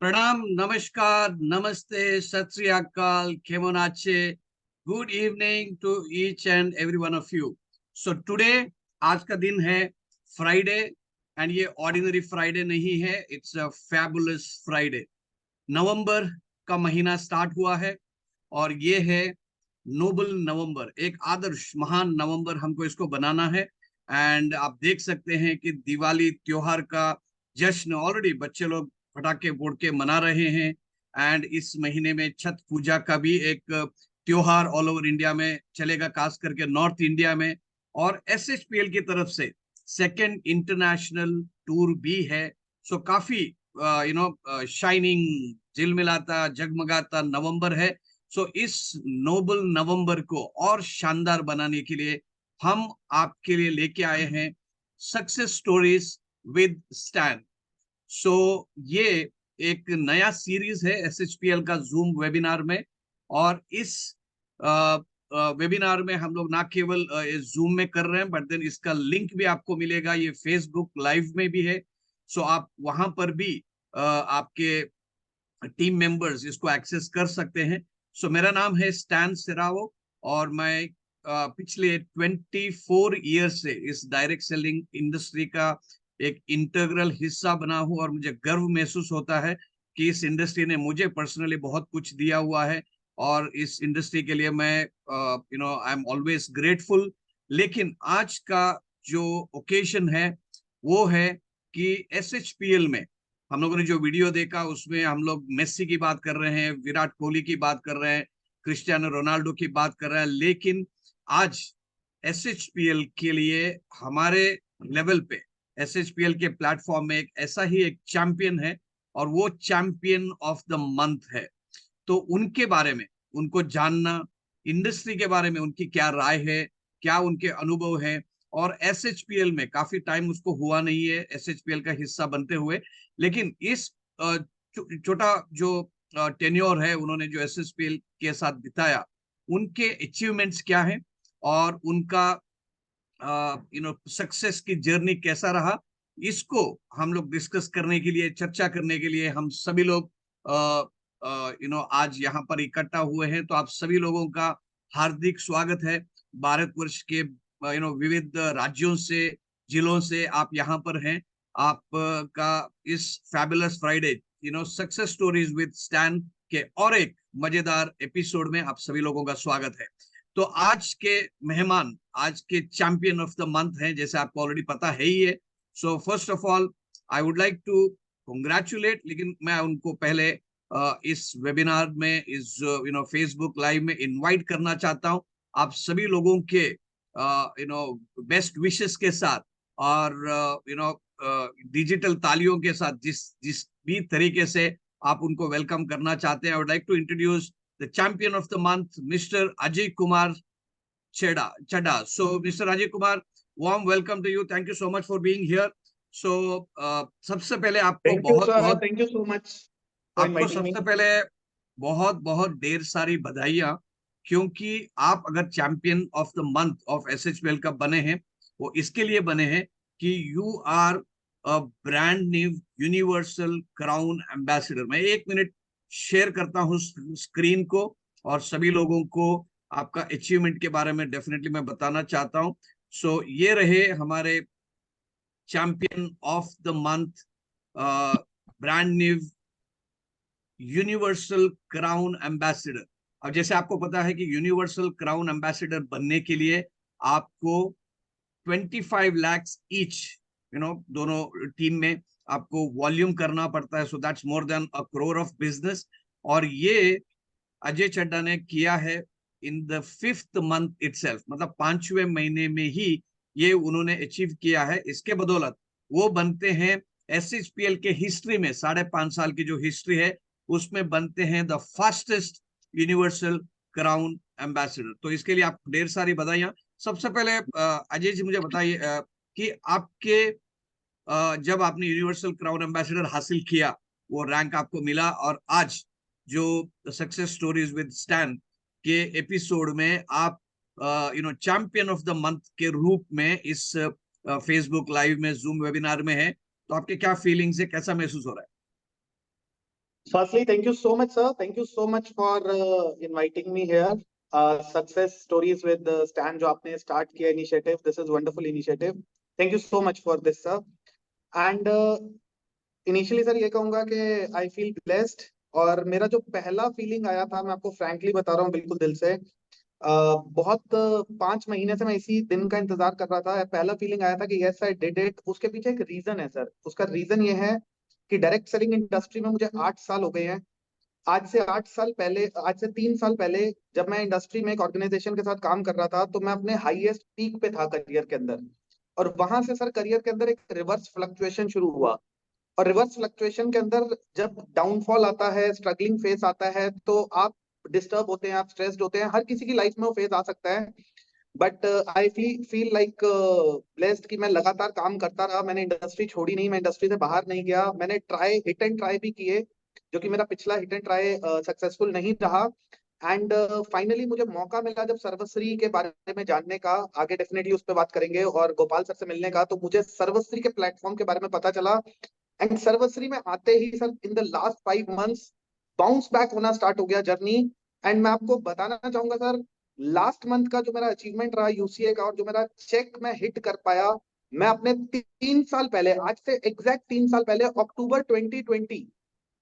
Pranam, Namaskar, Namaste, Sat Sri Akal, Kemon Ache. Good evening to each and every one of you. So today, आज का दिन है Friday and ये ordinary Friday नहीं है, it's a fabulous Friday. नवंबर का महीना स्टार्ट हुआ है और ये है नोबल नवंबर, एक आदर्श महान नवंबर हमको इसको बनाना है। एंड आप देख सकते हैं कि दिवाली त्योहार का जश्न ऑलरेडी बच्चे लोग पटाखे फोड़ के मना रहे हैं। एंड इस महीने में छठ पूजा का भी एक त्योहार ऑल ओवर इंडिया में चलेगा, खास करके नॉर्थ इंडिया में। और एसएचपीएल की तरफ से सेकंड इंटरनेशनल टूर भी है। सो काफी शाइनिंग झिलमिलाता जगमगाता नवंबर है। सो इस नोबल नवंबर को और शानदार बनाने के लिए हम आपके लिए लेके आए हैं सक्सेस स्टोरीज विद स्टैन। सो ये एक नया सीरीज है एसएचपीएल का जूम वेबिनार में। और इस वेबिनार में हम लोग ना केवल जूम में कर रहे हैं, बट देन इसका लिंक भी आपको मिलेगा, ये फेसबुक लाइव में भी है। सो आप वहां पर भी आपके टीम मेंबर्स इसको एक्सेस कर सकते हैं। सो मेरा नाम है स्टैन सिरावो और मैं पिछले 24 ईयर से इस डायरेक्ट सेलिंग इंडस्ट्री का एक इंटीग्रल हिस्सा बना हूं। और मुझे गर्व महसूस होता है कि इस इंडस्ट्री ने मुझे पर्सनली बहुत कुछ दिया हुआ है और इस इंडस्ट्री के लिए मैं आई एम ऑलवेज ग्रेटफुल। लेकिन आज का जो ओकेजन है वो है कि एसएचपीएल में हम लोगों ने जो वीडियो देखा उसमें हम लोग मेस्सी की बात कर रहे हैं, विराट कोहली की बात कर रहे हैं, क्रिस्टियानो रोनाल्डो की बात कर रहे हैं। लेकिन आज एसएचपीएल के लिए हमारे लेवल पे एसएचपीएल के प्लेटफॉर्म में एक ऐसा ही एक चैंपियन है और वो चैंपियन ऑफ द मंथ है। तो उनके बारे में उनको जानना, इंडस्ट्री के बारे में उनकी क्या राय है, क्या उनके अनुभव है। और एसएचपीएल में काफी टाइम उसको हुआ नहीं है एसएचपीएल का हिस्सा बनते हुए, लेकिन इस छोटा जो टेन्योर है उन्होंने जो एसएचपीएल के साथ बिताया, उनके अचीवमेंट्स क्या हैं और उनका सक्सेस की जर्नी कैसा रहा, इसको हम लोग डिस्कस करने के लिए, चर्चा करने के लिए हम सभी लोग आज यहाँ पर इकट्ठा हुए हैं। तो आप सभी लोगों का हार्दिक स्वागत है। भारतवर्ष के विविध राज्यों से, जिलों से आप यहाँ पर हैं। आप का इस fabulous Friday success stories with stand के और एक मजेदार एपिसोड में आप सभी लोगों का स्वागत है। तो आज के मेहमान, आज के चैंपियन ऑफ द मंथ हैं, जैसे आपको ऑलरेडी पता है ही है। So first of all I would like to congratulate, लेकिन मैं उनको पहले इस वेबिनार में, इस फेसबुक लाइव में इनवाइट करना चाहता हूं। आप सभी लोगों के बेस्ट विशेस के साथ और डिजिटल तालियों के साथ जिस जिस भी तरीके से आप उनको वेलकम करना चाहते हैं, I would like to introduce the champion of the month, Mr. Ajay Kumar Chadha. So, Mr. Ajay Kumar, warm welcome to you. Thank you so much for being here. So, सबसे पहले आपको Thank you, बहुत sir. बहुत Thank you so much for आपको inviting me. सबसे पहले बहुत बहुत ढेर सारी बधाइयाँ, क्योंकि आप अगर champion of the month of SHPL का बने हैं, वो इसके लिए बने हैं कि you are a brand new universal crown ambassador. मैं 1 मिनट शेयर करता हूँ स्क्रीन को और सभी लोगों को आपका अचीवमेंट के बारे में डेफिनेटली मैं बताना चाहता हूँ। सो ये रहे हमारे champion of the month, brand new universal crown ambassador. अब जैसे आपको पता है कि यूनिवर्सल क्राउन एम्बेसडर बनने के लिए आपको 25 lakhs ईच, दोनों टीम में आपको वॉल्यूम करना पड़ता है। So that's more than a crore of business. और ये अजय चड्ढा ने किया है in the 5th month itself, मतलब 5वें महीने में ही ये उन्होंने अचीव किया है। इसके बदौलत वो बनते हैं एसएचपीएल के हिस्ट्री में, 5.5 साल की जो हिस्ट्री है उसमें बनते हैं the fastest universal crown ambassador. तो इसके लिए आपको ढेर सारी बधाइयां। सबसे पहले अजय जी मुझे बताइए कि आपके जब आपने यूनिवर्सल क्राउन एम्बेसडर हासिल किया, वो रैंक आपको मिला, और आज जो सक्सेस स्टोरीज विद स्टैन के एपिसोड में आप चैंपियन ऑफ द मंथ के रूप में इस फेसबुक लाइव में, जूम वेबिनार में है, तो आपके क्या फीलिंग्स है, कैसा महसूस हो रहा है? Firstly, thank you so much, sir. Thank you so much for inviting me here. Success stories with Stan जो आपने start किया initiative. This is wonderful initiative. Thank you so much for this, sir. And initially sir ये कहूंगा कि I feel blessed. और मेरा जो पहला फीलिंग आया था, मैं आपको फ्रैंकली बता रहा हूँ बिल्कुल दिल से, बहुत 5 महीने से मैं इसी दिन का इंतजार कर रहा था। पहला फीलिंग आया था कि यस आई डिड इट। उसके पीछे एक रीजन है सर। उसका रीजन ये है कि डायरेक्ट सेलिंग इंडस्ट्री में मुझे 8 साल हो गए हैं। आज से 3 साल पहले जब मैं इंडस्ट्री में एक ऑर्गेनाइजेशन के साथ काम कर रहा था, तो मैं अपने हाईएस्ट पीक पे था करियर के अंदर। और वहां से सर करियर के अंदर एक रिवर्स फ्लक्चुएशन शुरू हुआ। और रिवर्स फ्लक्चुएशन के अंदर जब डाउनफॉल आता है, स्ट्रगलिंग फेज आता है, तो आप डिस्टर्ब होते हैं, आप स्ट्रेस्ड होते हैं। हर किसी की लाइफ में वो फेज आ सकता है। But I feel like blessed कि मैं लगातार काम करता रहा। मैंने इंडस्ट्री छोड़ी नहीं, मैं इंडस्ट्री से बाहर नहीं गया। मैंने हिट एंड ट्राई भी किए, जो कि मेरा पिछला हिट एंड ट्राई सक्सेसफुल नहीं रहा। एंड फाइनली मुझे मौका मिला जब सर्वश्री के बारे में जानने का, आगे डेफिनेटली उस पर बात करेंगे, और गोपाल सर से मिलने का, तो मुझे सर्वश्री के प्लेटफॉर्म के बारे में पता चला। एंड सर्वश्री में आते ही sir in the last 5 months bounce back होना स्टार्ट हो गया जर्नी। एंड मैं आपको बताना चाहूंगा सर, लास्ट मंथ का जो मेरा अचीवमेंट रहा यूसीए का, और जो मेरा चेक मैं हिट कर पाया, मैं अपने 3 साल पहले, आज से एग्जैक्ट 3 साल पहले अक्टूबर 2020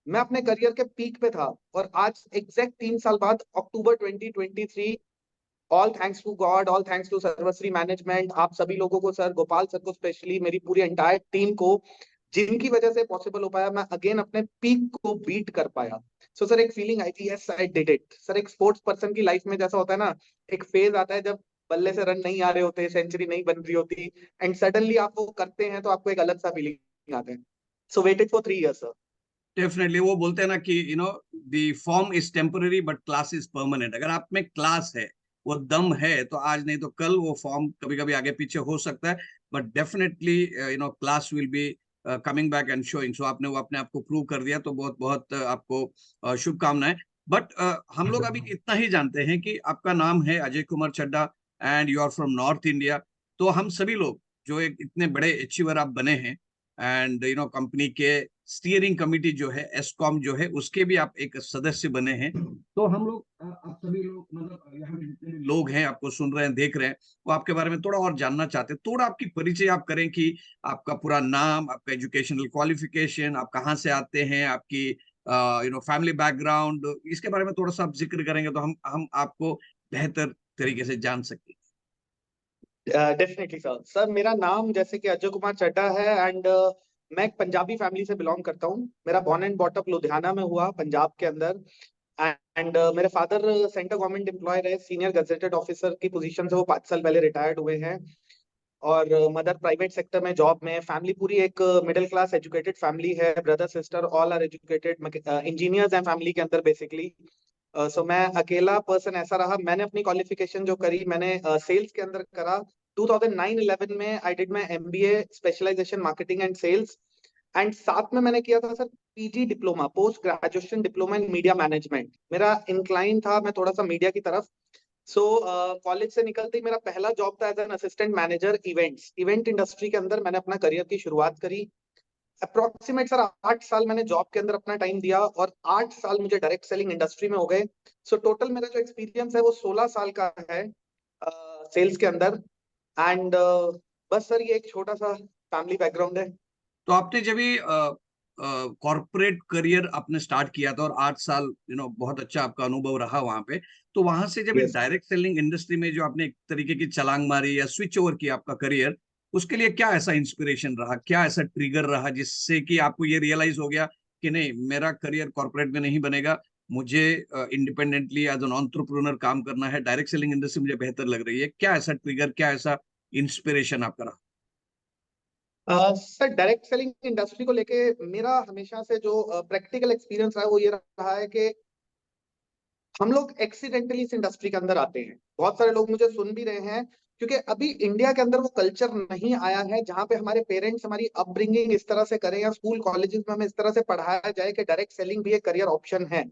मैं अपने करियर के पीक पे था। और आज एग्जैक्ट 3 साल बाद October 2023, all thanks to God, all thanks to Sarvashree management, आप सभी लोगों को सर, गोपाल सर को स्पेशली, मेरी पूरी एंटायर टीम को, जिनकी वजह से पॉसिबल हो पाया, मैं अगेन अपने पीक को बीट कर पाया। सो सर एक फीलिंग आई थी, yes I did it. Sir एक स्पोर्ट्स पर्सन की लाइफ में जैसा होता है ना, एक फेज आता है जब बल्ले से रन नहीं आ रहे होते, सेंचुरी नहीं बन रही होती, एंड सडनली आप वो करते हैं, तो आपको एक अलग सा फीलिंग आता है। So waited for 3 years sir. Definitely वो बोलते हैं ना कि the form is temporary but class is permanent. अगर आप में क्लास है, वो दम है, तो आज नहीं तो कल वो फॉर्म कभी कभी आगे पीछे हो सकता है, but definitely class will be coming back and showing. So आपने वो अपने आप को प्रूव कर दिया, तो बहुत बहुत आपको शुभकामनाएं। बट हम लोग अभी इतना ही जानते हैं कि आपका नाम है Ajay Kumar Chadha and you are from north India. तो हम सभी लोग जो एक इतने बड़े अचीवर आप बने हैं, एंड कंपनी के स्टीयरिंग कमिटी जो है, एस्कॉम जो है, उसके भी आप एक सदस्य बने हैं। तो हम लोग आप सभी लोग, मतलब यहाँ पे जितने भी लोग हैं, आपको सुन रहे हैं, देख रहे हैं, वो आपके बारे में थोड़ा और जानना चाहते हैं। थोड़ा आपकी परिचय आप करें कि आपका पूरा नाम, आपका एजुकेशनल क्वालिफिकेशन, आप कहाँ से आते हैं, आपकी फैमिली बैकग्राउंड, इसके बारे में थोड़ा सा आप जिक्र करेंगे तो हम आपको बेहतर तरीके से जान सकें। Definitely sir. सर मेरा नाम जैसे कि अजय कुमार चड्ढा है, एंड मैं एक पंजाबी फैमिली से बिलोंग करता हूँ। मेरा बॉर्न एंड बॉटअप लुधियाना में हुआ, पंजाब के अंदर। एंड मेरे फादर सेंट्रल गवर्नमेंट एम्प्लॉय रहे, सीनियर गजेटेड ऑफिसर की पोजीशन से वो 5 साल पहले रिटायर्ड हुए हैं। और मदर प्राइवेट सेक्टर में जॉब में। फैमिली पूरी एक मिडिल क्लास एजुकेटेड फैमिली है। Brother sister all are educated engineers हैं फैमिली के अंदर बेसिकली। सो मैं अकेला पर्सन ऐसा रहा। मैंने अपनी क्वालिफिकेशन जो करी, मैंने सेल्स के अंदर करा। 2009-11 में I did my MBA specialisation marketing and sales. And साथ में मैंने किया था sir PG diploma, post graduation diploma in media management. मेरा इंक्लाइन था मैं थोड़ा सा मीडिया की तरफ। सो कॉलेज से निकलते ही मेरा पहला जॉब था as an assistant manager events, event industry के अंदर मैंने अपना करियर की शुरुआत करी। अप्रोक्सीमेट सर 8 साल मैंने जॉब के अंदर अपना टाइम दिया, और 8 साल मुझे डायरेक्ट सेलिंग इंडस्ट्री में हो गए। सो टोटल मेरा जो एक्सपीरियंस है वो 16 साल का है सेल्स के अंदर। एंड बस सर ये एक छोटा सा फैमिली बैकग्राउंड है। तो आपने जब भी कॉर्पोरेट करियर आपने स्टार्ट किया था और 8 साल बहुत अच्छा आपका अनुभव रहा वहां पे, तो वहां से जब यस। डायरेक्ट सेलिंग इंडस्ट्री में जो आपने एक तरीके की छलांग मारी या स्विच ओवर किया आपका करियर, उसके लिए क्या ऐसा इंस्पिरेशन रहा, क्या ऐसा ट्रिगर रहा जिससे कि आपको ये रियलाइज हो गया कि नहीं, मेरा करियर कॉर्पोरेट में नहीं बनेगा, मुझे इंडिपेंडेंटली एज एन एंटरप्रेन्योर काम करना है, डायरेक्ट सेलिंग इंडस्ट्री मुझे बेहतर लग रही है? क्या ऐसा ट्रिगर, क्या ऐसा इंस्पिरेशन आपका रहा? सर डायरेक्ट सेलिंग इंडस्ट्री को लेके मेरा हमेशा से जो प्रैक्टिकल एक्सपीरियंस रहा है वो ये रहा है कि हम लोग एक्सीडेंटली इस इंडस्ट्री के अंदर आते हैं। बहुत सारे लोग मुझे सुन भी रहे हैं, क्योंकि अभी इंडिया के अंदर वो कल्चर नहीं आया है जहां पे हमारे पेरेंट्स हमारी अपब्रिंगिंग इस तरह से करें, या स्कूल कॉलेजेस में हमें इस तरह से पढ़ाया जाए कि डायरेक्ट सेलिंग भी एक करियर ऑप्शन है।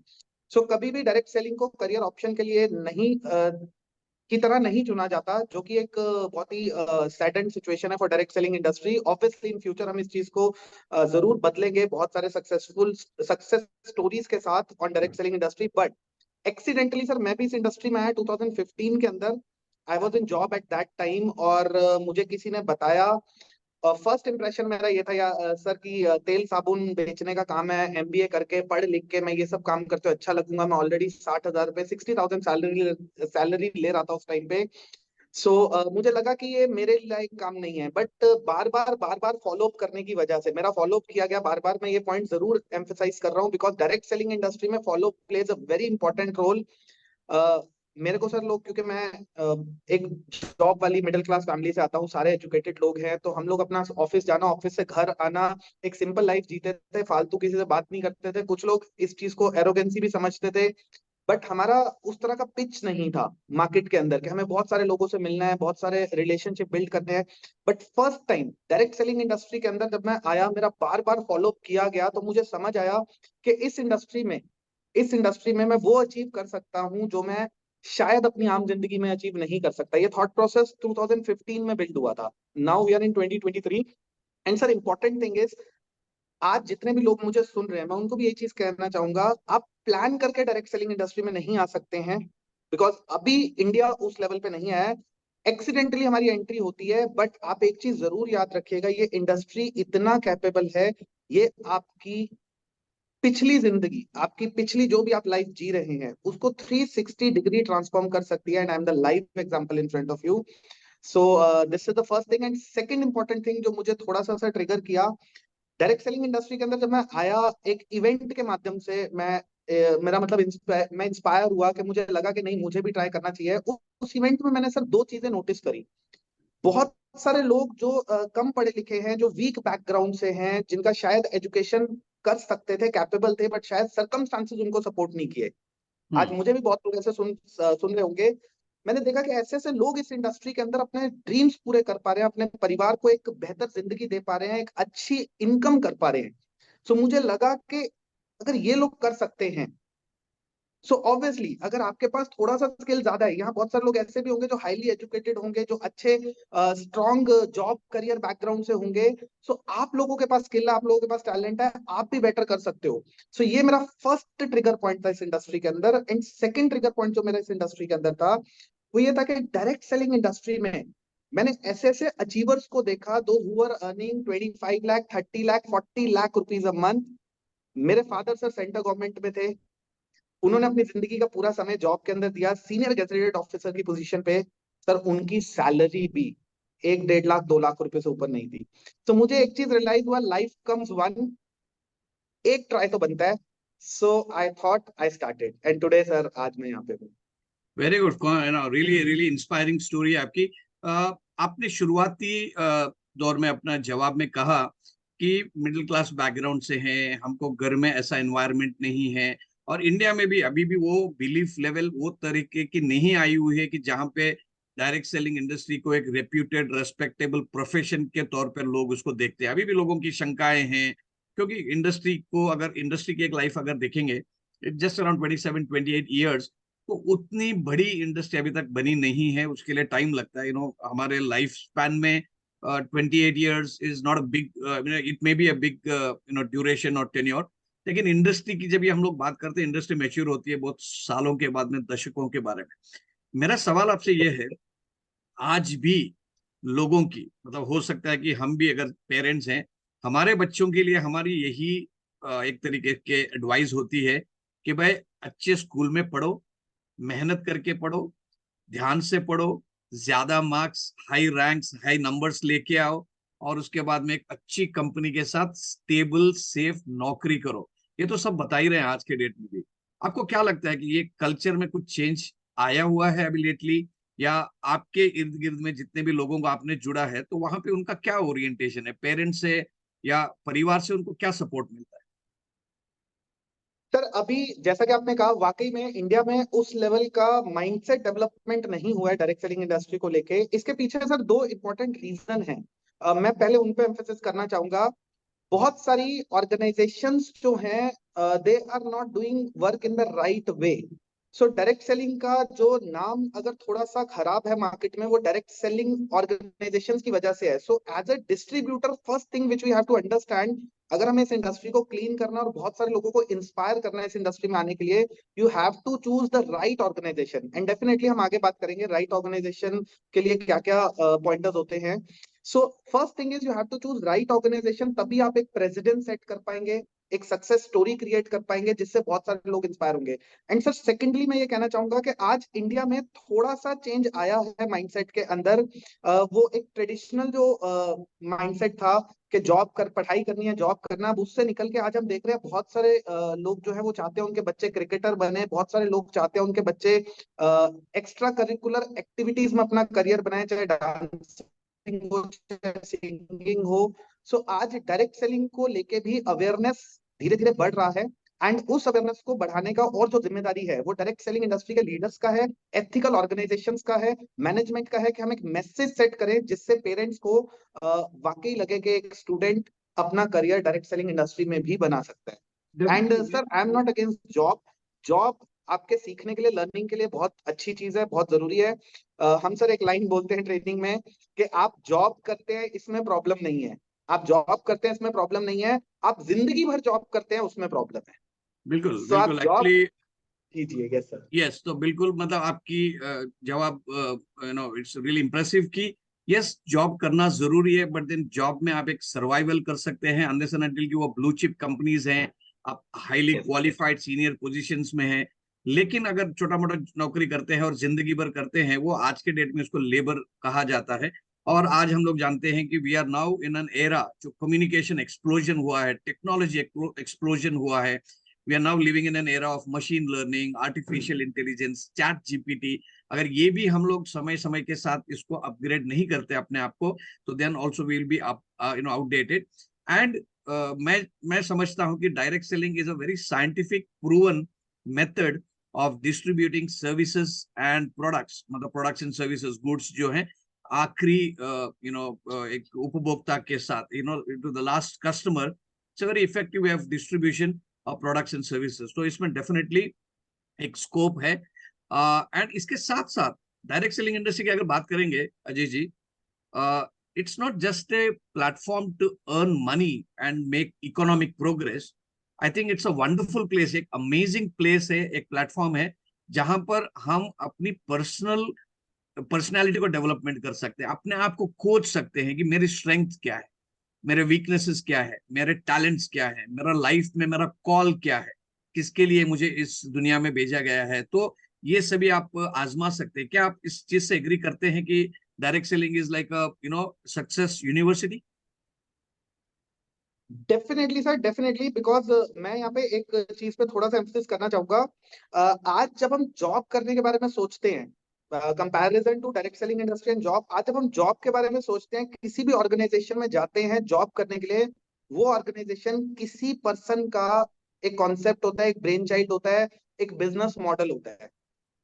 सो कभी भी डायरेक्ट सेलिंग को करियर ऑप्शन के लिए नहीं की तरह नहीं चुना जाता, जो कि एक बहुत ही सैडेंड सिचुएशन है for direct selling industry. Obviously in future हम इस चीज को जरूर बदलेंगे बहुत सारे सक्सेस स्टोरीज के साथ on direct selling industry. But accidentally sir मैं भी इस इंडस्ट्री में आया 2015 के अंदर। I was in job at that time, और मुझे किसी ने बताया, फर्स्ट इंप्रेशन मेरा ये था सर कि तेल साबुन बेचने का काम है, एमबीए करके पढ़ लिख के मैं ये सब काम करते अच्छा लगूंगा। मैं ऑलरेडी 60,000 रुपए 60,000 सैलरी ले रहा था उस टाइम पे। सो मुझे लगा कि ये मेरे लायक काम नहीं है। But bar bar follow up करने की वजह से मेरा फॉलो अप किया गया बार बार। मैं ये पॉइंट जरूर एम्फेसाइज कर रहा हूँ, बिकॉज डायरेक्ट सेलिंग इंडस्ट्री में follow plays a very important role. मेरे को सर लोग, क्योंकि मैं एक जॉब वाली मिडिल क्लास फैमिली से आता हूँ, सारे एजुकेटेड लोग हैं, तो हम लोग अपना ऑफिस जाना, ऑफिस से घर आना, एक सिंपल लाइफ जीते थे, फालतू किसी से बात नहीं करते थे। कुछ लोग इस चीज को एरोगेंसी भी समझते थे, बट हमारा उस तरह का पिच नहीं था मार्केट के अंदर कि हमें बहुत सारे लोगों से मिलना है, बहुत सारे रिलेशनशिप बिल्ड करने हैं। But first time direct selling industry के अंदर जब मैं आया, मेरा बार बार फॉलो अप किया गया, तो मुझे समझ आया कि इस इंडस्ट्री में मैं वो अचीव कर सकता हूँ जो मैं शायद अपनी आम जिंदगी में अचीव नहीं कर सकता। ये थॉट प्रोसेस 2015 में बिल्ड हुआ था। Now we are in 2023। And sir important thing is, आज जितने भी लोग मुझे सुन रहे हैं, मैं उनको भी यही चीज कहना चाहूंगा, आप प्लान करके डायरेक्ट सेलिंग इंडस्ट्री में नहीं आ सकते हैं, बिकॉज अभी इंडिया उस लेवल पे नहीं आया है। एक्सीडेंटली हमारी एंट्री होती है। बट आप एक चीज जरूर याद रखिएगा, ये इंडस्ट्री इतना कैपेबल है, ये आपकी पिछली जिंदगी, आपकी पिछली जो भी आप लाइफ जी रहे हैं, उसको 360 डिग्री ट्रांसफॉर्म कर सकती है। And I am the live example in front of you. So this is the first thing. And second important thing जो मुझे थोड़ा सा ट्रिगर किया डायरेक्ट सेलिंग इंडस्ट्री के अंदर, जब मैं आया, एक इवेंट के माध्यम से मेरा मतलब मैं इंस्पायर हुआ कि मुझे लगा कि नहीं, मुझे भी ट्राई करना चाहिए। उस इवेंट में मैंने सर दो चीजें नोटिस करी। बहुत सारे लोग जो कम पढ़े लिखे हैं, जो वीक बैकग्राउंड से हैं, जिनका शायद एजुकेशन कर सकते थे, कैपेबल थे, बट शायद सर्कमस्टांसेस उनको सपोर्ट नहीं किए। आज मुझे भी बहुत लोग ऐसे सुन रहे होंगे। मैंने देखा कि ऐसे ऐसे लोग इस इंडस्ट्री के अंदर अपने ड्रीम्स पूरे कर पा रहे हैं, अपने परिवार को एक बेहतर जिंदगी दे पा रहे हैं, एक अच्छी इनकम कर पा रहे हैं। सो मुझे लगा कि अगर ये लोग कर सकते हैं, सो ऑब्वियसली अगर आपके पास थोड़ा सा स्किल ज्यादा है, यहाँ बहुत सारे लोग ऐसे भी होंगे जो हाईली एजुकेटेड होंगे, जो अच्छे स्ट्रॉन्ग जॉब करियर बैकग्राउंड से होंगे। सो आप लोगों के पास स्किल है, आप लोगों के पास टैलेंट है, आप भी बेटर कर सकते हो। सो ये मेरा फर्स्ट ट्रिगर पॉइंट था इस इंडस्ट्री के अंदर। एंड सेकंड ट्रिगर पॉइंट जो मेरा इस इंडस्ट्री के अंदर था, वो ये था कि डायरेक्ट सेलिंग इंडस्ट्री में मैंने ऐसे ऐसे अचीवर्स को देखा, दो who are earning 25 lakh, 30 lakh, 40 lakh rupees a month. मेरे फादर सर सेंट्रल गवर्नमेंट में थे, उन्होंने अपनी जिंदगी का पूरा समय जॉब के अंदर दिया, सीनियर गेजेटेड ऑफिसर की पोजीशन पे। सर उनकी सैलरी भी 1 1.5 लाख 2 लाख रुपए से ऊपर नहीं थी। तो मुझे एक चीज रियलाइज हुआ, लाइफ कम्स वन, एक ट्राई तो बनता है। So I thought, I started, and today sir आज मैं यहाँ पे हूँ। Very good, really really inspiring story है आपकी। आपने शुरुआती दौर में अपना जवाब में कहा कि मिडिल क्लास बैकग्राउंड से हैं, हमको घर में ऐसा एनवायरनमेंट नहीं है, और इंडिया में भी अभी भी वो बिलीफ लेवल वो तरीके की नहीं आई हुई है कि जहाँ पे डायरेक्ट सेलिंग इंडस्ट्री को एक रेप्यूटेड रेस्पेक्टेबल प्रोफेशन के तौर पर लोग उसको देखते हैं। अभी भी लोगों की शंकाएं हैं, क्योंकि इंडस्ट्री को, अगर इंडस्ट्री की एक लाइफ अगर देखेंगे, जस्ट अराउंड 27 28 ईयर्स, तो उतनी बड़ी इंडस्ट्री अभी तक बनी नहीं है, उसके लिए टाइम लगता है। हमारे लाइफ स्पैन में 28 years is not a big, it may be a big duration और टेन्योर। लेकिन इंडस्ट्री की जब भी हम लोग बात करते हैं, इंडस्ट्री मैच्योर होती है बहुत सालों के बाद में, दशकों के बारे में। मेरा सवाल आपसे यह है, आज भी लोगों की, मतलब हो सकता है कि हम भी अगर पेरेंट्स हैं, हमारे बच्चों के लिए हमारी यही एक तरीके के एडवाइस होती है कि भाई अच्छे स्कूल में पढ़ो, मेहनत करके पढ़ो, ध्यान से पढ़ो, ज्यादा marks, high ranks, high numbers लेके आओ, और उसके बाद में एक अच्छी कंपनी के साथ स्टेबल सेफ नौकरी करो। ये तो सब बता ही रहे हैं आज के डेट में भी। आपको क्या लगता है कि ये कल्चर में कुछ चेंज आया हुआ है अभी लेटली, या आपके इर्द गिर्द में जितने भी लोगों को आपने जुड़ा है, तो वहां पे उनका क्या ओरिएंटेशन है, पेरेंट्स से या परिवार से उनको क्या सपोर्ट मिलता है? सर अभी जैसा कि आपने कहा, वाकई में इंडिया में उस लेवल का माइंडसेट डेवलपमेंट नहीं हुआ है डायरेक्ट सेलिंग इंडस्ट्री को लेके। इसके पीछे सर दो इंपॉर्टेंट रीजन हैं। मैं पहले उन पे एम्फेसिस करना चाहूंगा। बहुत सारी ऑर्गेनाइजेशंस जो हैं, they are not doing work in the right way. So direct selling का जो नाम अगर थोड़ा सा खराब है मार्केट में, वो डायरेक्ट सेलिंग ऑर्गेनाइजेशंस की वजह से है। So as a distributor, first thing which we have to understand, अगर हमें इस इंडस्ट्री को क्लीन करना और बहुत सारे लोगों को इंस्पायर करना है इस इंडस्ट्री में आने के लिए, you have to choose the right organisation. And definitely हम आगे बात करेंगे राइट ऑर्गेनाइजेशन के लिए क्या क्या पॉइंटर्स होते हैं। So first thing is you have to choose right organisation, तभी आप एक प्रेसिडेंट सेट कर पाएंगे, एक सक्सेस स्टोरी क्रिएट कर पाएंगे जिससे बहुत सारे लोग इंस्पायर होंगे। एंड सर सेकेंडली मैं ये कहना चाहूंगा कि आज इंडिया में थोड़ा सा चेंज आया है माइंडसेट के अंदर। वो एक ट्रेडिशनल जो माइंडसेट था कि जॉब कर, पढ़ाई करनी है, जॉब करना, अब उससे निकल के आज हम देख रहे हैं बहुत सारे लोग जो है वो चाहते हैं उनके बच्चे क्रिकेटर बने, बहुत सारे लोग चाहते हैं उनके बच्चे एक्स्ट्रा करिकुलर एक्टिविटीज में अपना करियर बनाए, चाहे डांसिंग हो, चाहे सिंगिंग हो। सो आज डायरेक्ट सेलिंग को लेके भी अवेयरनेस धीरे धीरे बढ़ रहा है। एंड उस अवेयरनेस को बढ़ाने का और जो जिम्मेदारी है वो डायरेक्ट सेलिंग इंडस्ट्री के लीडर्स का है, एथिकल ऑर्गेनाइजेशंस का है, मैनेजमेंट का है, कि हम एक मैसेज सेट करें जिससे पेरेंट्स को वाकई लगे कि एक स्टूडेंट अपना करियर डायरेक्ट सेलिंग इंडस्ट्री में भी बना सकता है। And sir I am not against job. Job आपके सीखने के लिए, लर्निंग के लिए बहुत अच्छी चीज है, बहुत जरूरी है। हम सर एक लाइन बोलते हैं ट्रेनिंग में कि आप जॉब करते हैं इसमें प्रॉब्लम नहीं है, आप जॉब करते हैं इसमें प्रॉब्लम नहीं है, आप जिंदगी भर जॉब करते हैं उसमें प्रॉब्लम है। बिल्कुल सो आप बिल्कुल जॉब एक्चुअली कीजिए। Yes sir. यस, तो बिल्कुल मतलब आपकी जवाब इट्स रियली इम्प्रेसिव कि यस, जॉब करना जरूरी है, बट देन जॉब में आप एक सर्वाइवल कर सकते हैं अनलेस एंड अनटिल कि वो ब्लू चिप कंपनीज हैं, आप हाईली क्वालिफाइड सीनियर पोजीशंस में हैं। लेकिन अगर छोटा मोटा नौकरी करते हैं और जिंदगी भर करते हैं, वो आज के डेट में उसको लेबर कहा जाता है। और आज हम लोग जानते हैं कि we are now in an era जो कम्युनिकेशन एक्सप्लोजन हुआ है, टेक्नोलॉजी एक्सप्लोजन हुआ है। We are now living in an era of machine learning, artificial intelligence, chat GPT. अगर ये भी हम लोग समय समय के साथ इसको अपग्रेड नहीं करते अपने आप को, तो then also will be outdated. And मैं समझता हूँ कि direct selling is a very scientific proven method of distributing services and products, मतलब प्रोडक्ट्स एंड सर्विसेज, गुड्स जो हैं आखिरी एक उपभोक्ता के साथ, to the last customer. It's a very effective way of distribution of products and services. तो इसमें डेफिनेटली एक स्कोप है। एंड इसके साथ साथ डायरेक्ट सेलिंग इंडस्ट्री की अगर बात करेंगे Ajay ji, it's not just a platform to earn money and make economic progress. I think it's a wonderful place, एक amazing place है, एक प्लेटफॉर्म है जहां पर हम अपनी पर्सनैलिटी को डेवलपमेंट कर सकते हैं, अपने आप को खोज सकते हैं कि मेरी स्ट्रेंथ क्या है, मेरे वीकनेसेस क्या है, मेरे टैलेंट्स क्या है, मेरा लाइफ में मेरा कॉल क्या है, किसके लिए मुझे इस दुनिया में भेजा गया है। तो ये सभी आप आजमा सकते हैं। क्या आप इस चीज से एग्री करते हैं कि direct selling is like a success university? Definitely sir, definitely, because मैं यहाँ पे एक चीज पे थोड़ा सा एम्फसिस करना चाहूंगा। आज जब हम जॉब करने के बारे में सोचते हैं, comparison to direct selling industry and job, आज जब हम जॉब के बारे में सोचते हैं, किसी भी ऑर्गेनाइजेशन में जाते हैं जॉब करने के लिए, वो ऑर्गेनाइजेशन किसी पर्सन का एक कॉन्सेप्ट होता है, एक ब्रेन चाइल्ड होता है, एक बिजनेस मॉडल होता है।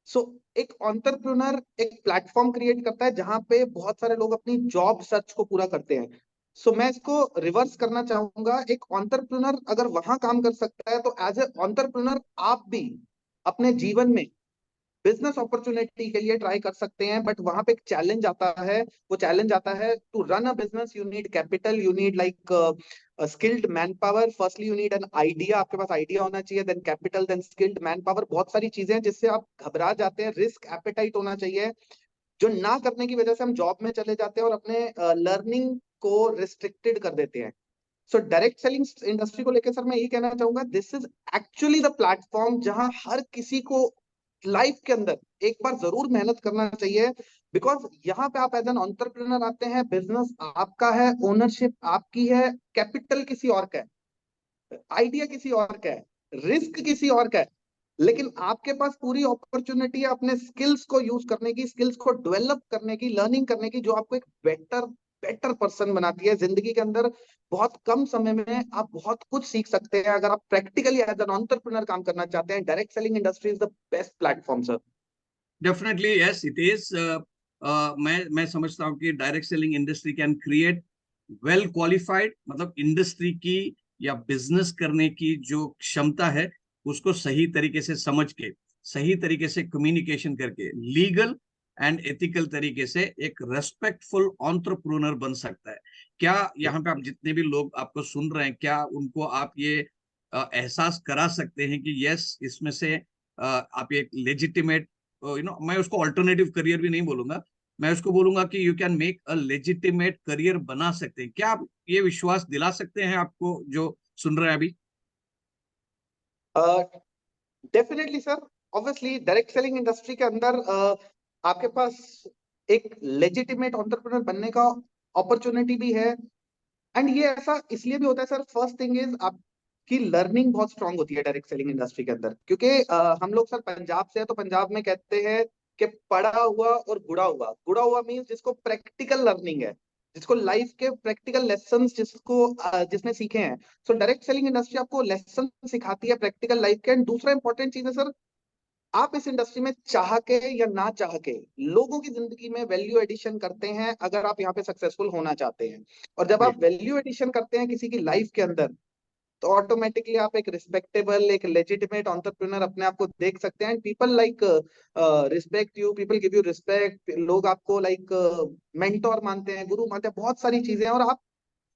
सो एक एंटरप्रेन्योर एक प्लेटफॉर्म क्रिएट करता है जहां पे बहुत सारे लोग अपनी जॉब सर्च को पूरा करते हैं। सो मैं इसको रिवर्स करना चाहूंगा, एक एंटरप्रेन्योर अगर वहां काम कर सकता है, तो एज ए एंटरप्रेन्योर आप भी अपने जीवन में बिजनेस अपॉर्चुनिटी के लिए ट्राई कर सकते हैं। बट वहां पे एक चैलेंज आता है, वो चैलेंज आता है, to run a business you need capital, you need like skilled man power. Firstly you need an idea, आपके पास आइडिया होना चाहिए, then capital, then skilled man power. बहुत सारी चीजें हैं जिससे आप घबरा जाते हैं, रिस्क एपेटाइट होना चाहिए, जो ना करने की वजह से हम जॉब में चले जाते हैं और अपने लर्निंग को रिस्ट्रिक्टेड कर देते हैं। सो डायरेक्ट सेलिंग इंडस्ट्री को लेकर सर मैं ये कहना चाहूंगा, this is actually the platform जहां हर किसी को लाइफ के अंदर एक बार जरूर मेहनत करना चाहिए। बिकॉज यहाँ पे आप एज एन एंटरप्रेन्योर आते हैं, बिजनेस आपका है, ओनरशिप आपकी है, कैपिटल किसी और का है, आइडिया किसी और का है, रिस्क किसी और का है, लेकिन आपके पास पूरी अपॉर्चुनिटी है अपने स्किल्स को यूज करने की, स्किल्स को डेवलप करने की, लर्निंग करने की, जो आपको एक बेटर बेटर पर्सन बनाती है जिंदगी के अंदर। बहुत कम समय में आप बहुत कुछ सीख सकते हैं अगर आप प्रैक्टिकली एज एन एंटरप्रेन्योर काम करना चाहते हैं। Direct selling industry is the best platform sir. Definitely yes it is. मैं समझता हूँ कि direct selling industry can create well qualified, मतलब इंडस्ट्री की या बिजनेस करने की जो क्षमता है उसको सही तरीके से समझ के सही तरीके से कम्युनिकेशन करके लीगल एंड एथिकल तरीके से एक रेस्पेक्टफुल एंटरप्रेन्योर बन सकता है। क्या यहाँ पे आप जितने भी लोग आपको सुन रहे हैं, क्या उनको आप ये एहसास करा सकते हैं कि यस, इसमें से आप एक लेजिटिमेट, मैं उसको अल्टरनेटिव करियर भी नहीं बोलूंगा, मैं उसको बोलूंगा कि you can make a legitimate career बना सकते हैं? क्या आप ये विश्वास दिला सकते हैं आपको जो सुन रहे हैं अभी? Definitely sir, obviously direct selling industry के अंदर आपके पास एक लेजिटिमेट एंटरप्रेन्योर बनने का अपॉर्चुनिटी भी है। एंड ये ऐसा इसलिए भी होता है सर, फर्स्ट थिंग इज आपकी लर्निंग बहुत स्ट्रांग होती है डायरेक्ट सेलिंग इंडस्ट्री के अंदर, क्योंकि हम लोग सर पंजाब से है, तो पंजाब में कहते हैं कि पढ़ा हुआ और गुड़ा हुआ। गुड़ा हुआ मीन्स जिसको प्रैक्टिकल लर्निंग है, जिसको लाइफ के प्रैक्टिकल लेसन्स जिसने सीखे हैं। सो डायरेक्ट सेलिंग इंडस्ट्री आपको लेसन सिखाती है प्रैक्टिकल लाइफ के। एंड दूसरा इंपॉर्टेंट चीज है सर, आप इस इंडस्ट्री में चाह के या ना चाह के लोगों की जिंदगी में वैल्यू एडिशन करते हैं, अगर आप यहाँ पे सक्सेसफुल होना चाहते हैं। और जब जी। आप वैल्यू एडिशन करते हैं किसी की लाइफ के अंदर, तो ऑटोमेटिकली आप एक रिस्पेक्टेबल, एक लेजिटिमेट एंटरप्रेन्योर अपने आप को देख सकते हैं। People like respect you, people give you respect, लोग आपको लाइक मेंटोर मानते हैं, गुरु मानते हैं, बहुत सारी चीजें हैं। और आप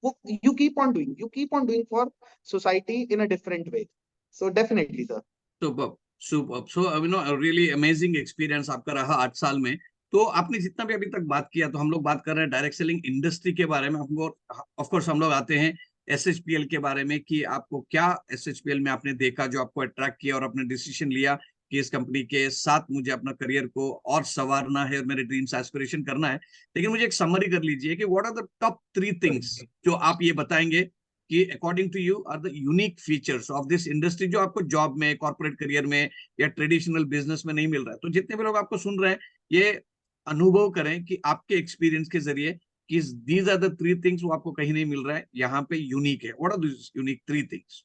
वो you keep on doing for society in a different way. So definitely sir. Super, super. So really amazing experience आपका रहा 8 साल में। तो आपने जितना भी अभी तक बात किया, तो हम लोग बात कर रहे हैं डायरेक्ट सेलिंग इंडस्ट्री के बारे में। हमको ऑफ कोर्स हम लोग आते हैं एसएचपीएल के बारे में, कि आपको क्या एसएचपीएल में आपने देखा जो आपको अट्रैक्ट किया और आपने डिसीजन लिया कि इस कंपनी के साथ मुझे अपना करियर को और संवारना है और मेरे ड्रीम्स एस्पिरेशन करना है। लेकिन मुझे एक समरी कर लीजिए कि what are the top 3 things जो आप ये बताएंगे कि according to you are the unique features of this industry, जो आपको जॉब में, कॉर्पोरेट करियर में या ट्रेडिशनल बिजनेस में नहीं मिल रहा है। तो जितने भी लोग आपको सुन रहे हैं, ये अनुभव करें कि आपके एक्सपीरियंस के जरिए कि दीज आर द 3 थिंग्स वो आपको कहीं नहीं मिल रहा है, यहाँ पे यूनिक है। What are this unique 3 things?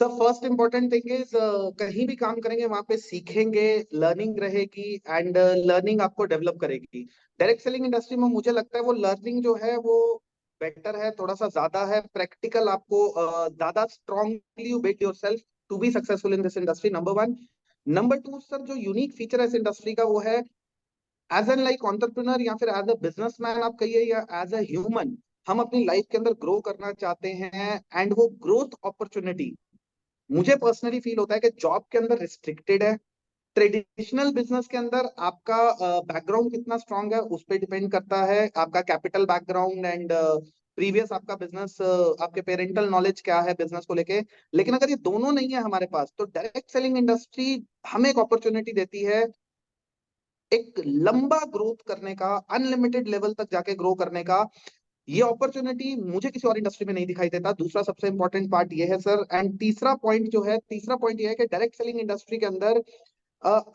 The first important thing is, कहीं भी काम करेंगे वहां पे सीखेंगे, लर्निंग रहेगी एंड लर्निंग आपको डेवलप करेगी। डायरेक्ट सेलिंग इंडस्ट्री में मुझे लगता है वो लर्निंग जो है वो बेटर है, थोड़ा सा ज्यादा है प्रैक्टिकल। आपको ज्यादा strongly you build yourself to be successful in this industry, number one. Number two sir, जो यूनिक फीचर है इस इंडस्ट्री का वो है, एज एन लाइक एंटरप्रेन्योर या फिर एज अ बिजनेसमैन आप कहिए, या एज अ ह्यूमन, हम अपनी लाइफ के अंदर ग्रो करना चाहते हैं। एंड वो ग्रोथ अपॉर्चुनिटी मुझे पर्सनली फील होता है कि जॉब के अंदर रिस्ट्रिक्टेड है। ट्रेडिशनल बिजनेस के अंदर आपका बैकग्राउंड कितना स्ट्रांग है उस पर डिपेंड करता है, आपका कैपिटल बैकग्राउंड एंड प्रीवियस आपका बिजनेस, आपके पेरेंटल नॉलेज क्या है बिजनेस को लेके। लेकिन अगर ये दोनों नहीं है हमारे पास, तो डायरेक्ट सेलिंग इंडस्ट्री हमें एक अपॉर्चुनिटी देती है एक लंबा ग्रोथ करने का, अनलिमिटेड लेवल तक जाके ग्रो करने का। ये अपॉर्चुनिटी मुझे किसी और इंडस्ट्री में नहीं दिखाई देता। दूसरा सबसे इंपॉर्टेंट पार्ट ये है सर। एंड तीसरा पॉइंट ये है कि डायरेक्ट सेलिंग इंडस्ट्री के अंदर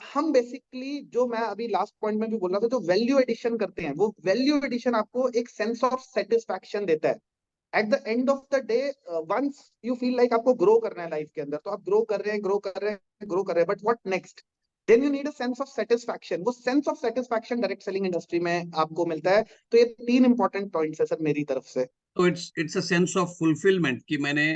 हम बेसिकली, जो मैं अभी लास्ट पॉइंट में भी बोल रहा था, जो वैल्यू एडिशन करते हैं, वो वैल्यू एडिशन आपको एक सेंस ऑफ सेटिस्फैक्शन देता है। At the end of the day, once you feel like आपको ग्रो करना है लाइफ के अंदर, तो आप ग्रो कर रहे हैं, ग्रो कर रहे हैं, ग्रो कर रहे हैं, but what next? Then you need a sense of satisfaction. वो sense of satisfaction direct selling industry में आपको मिलता है। तो ये 3 इंपॉर्टेंट पॉइंट्स है सर मेरी तरफ से। तो it's a sense of fulfilment कि मैंने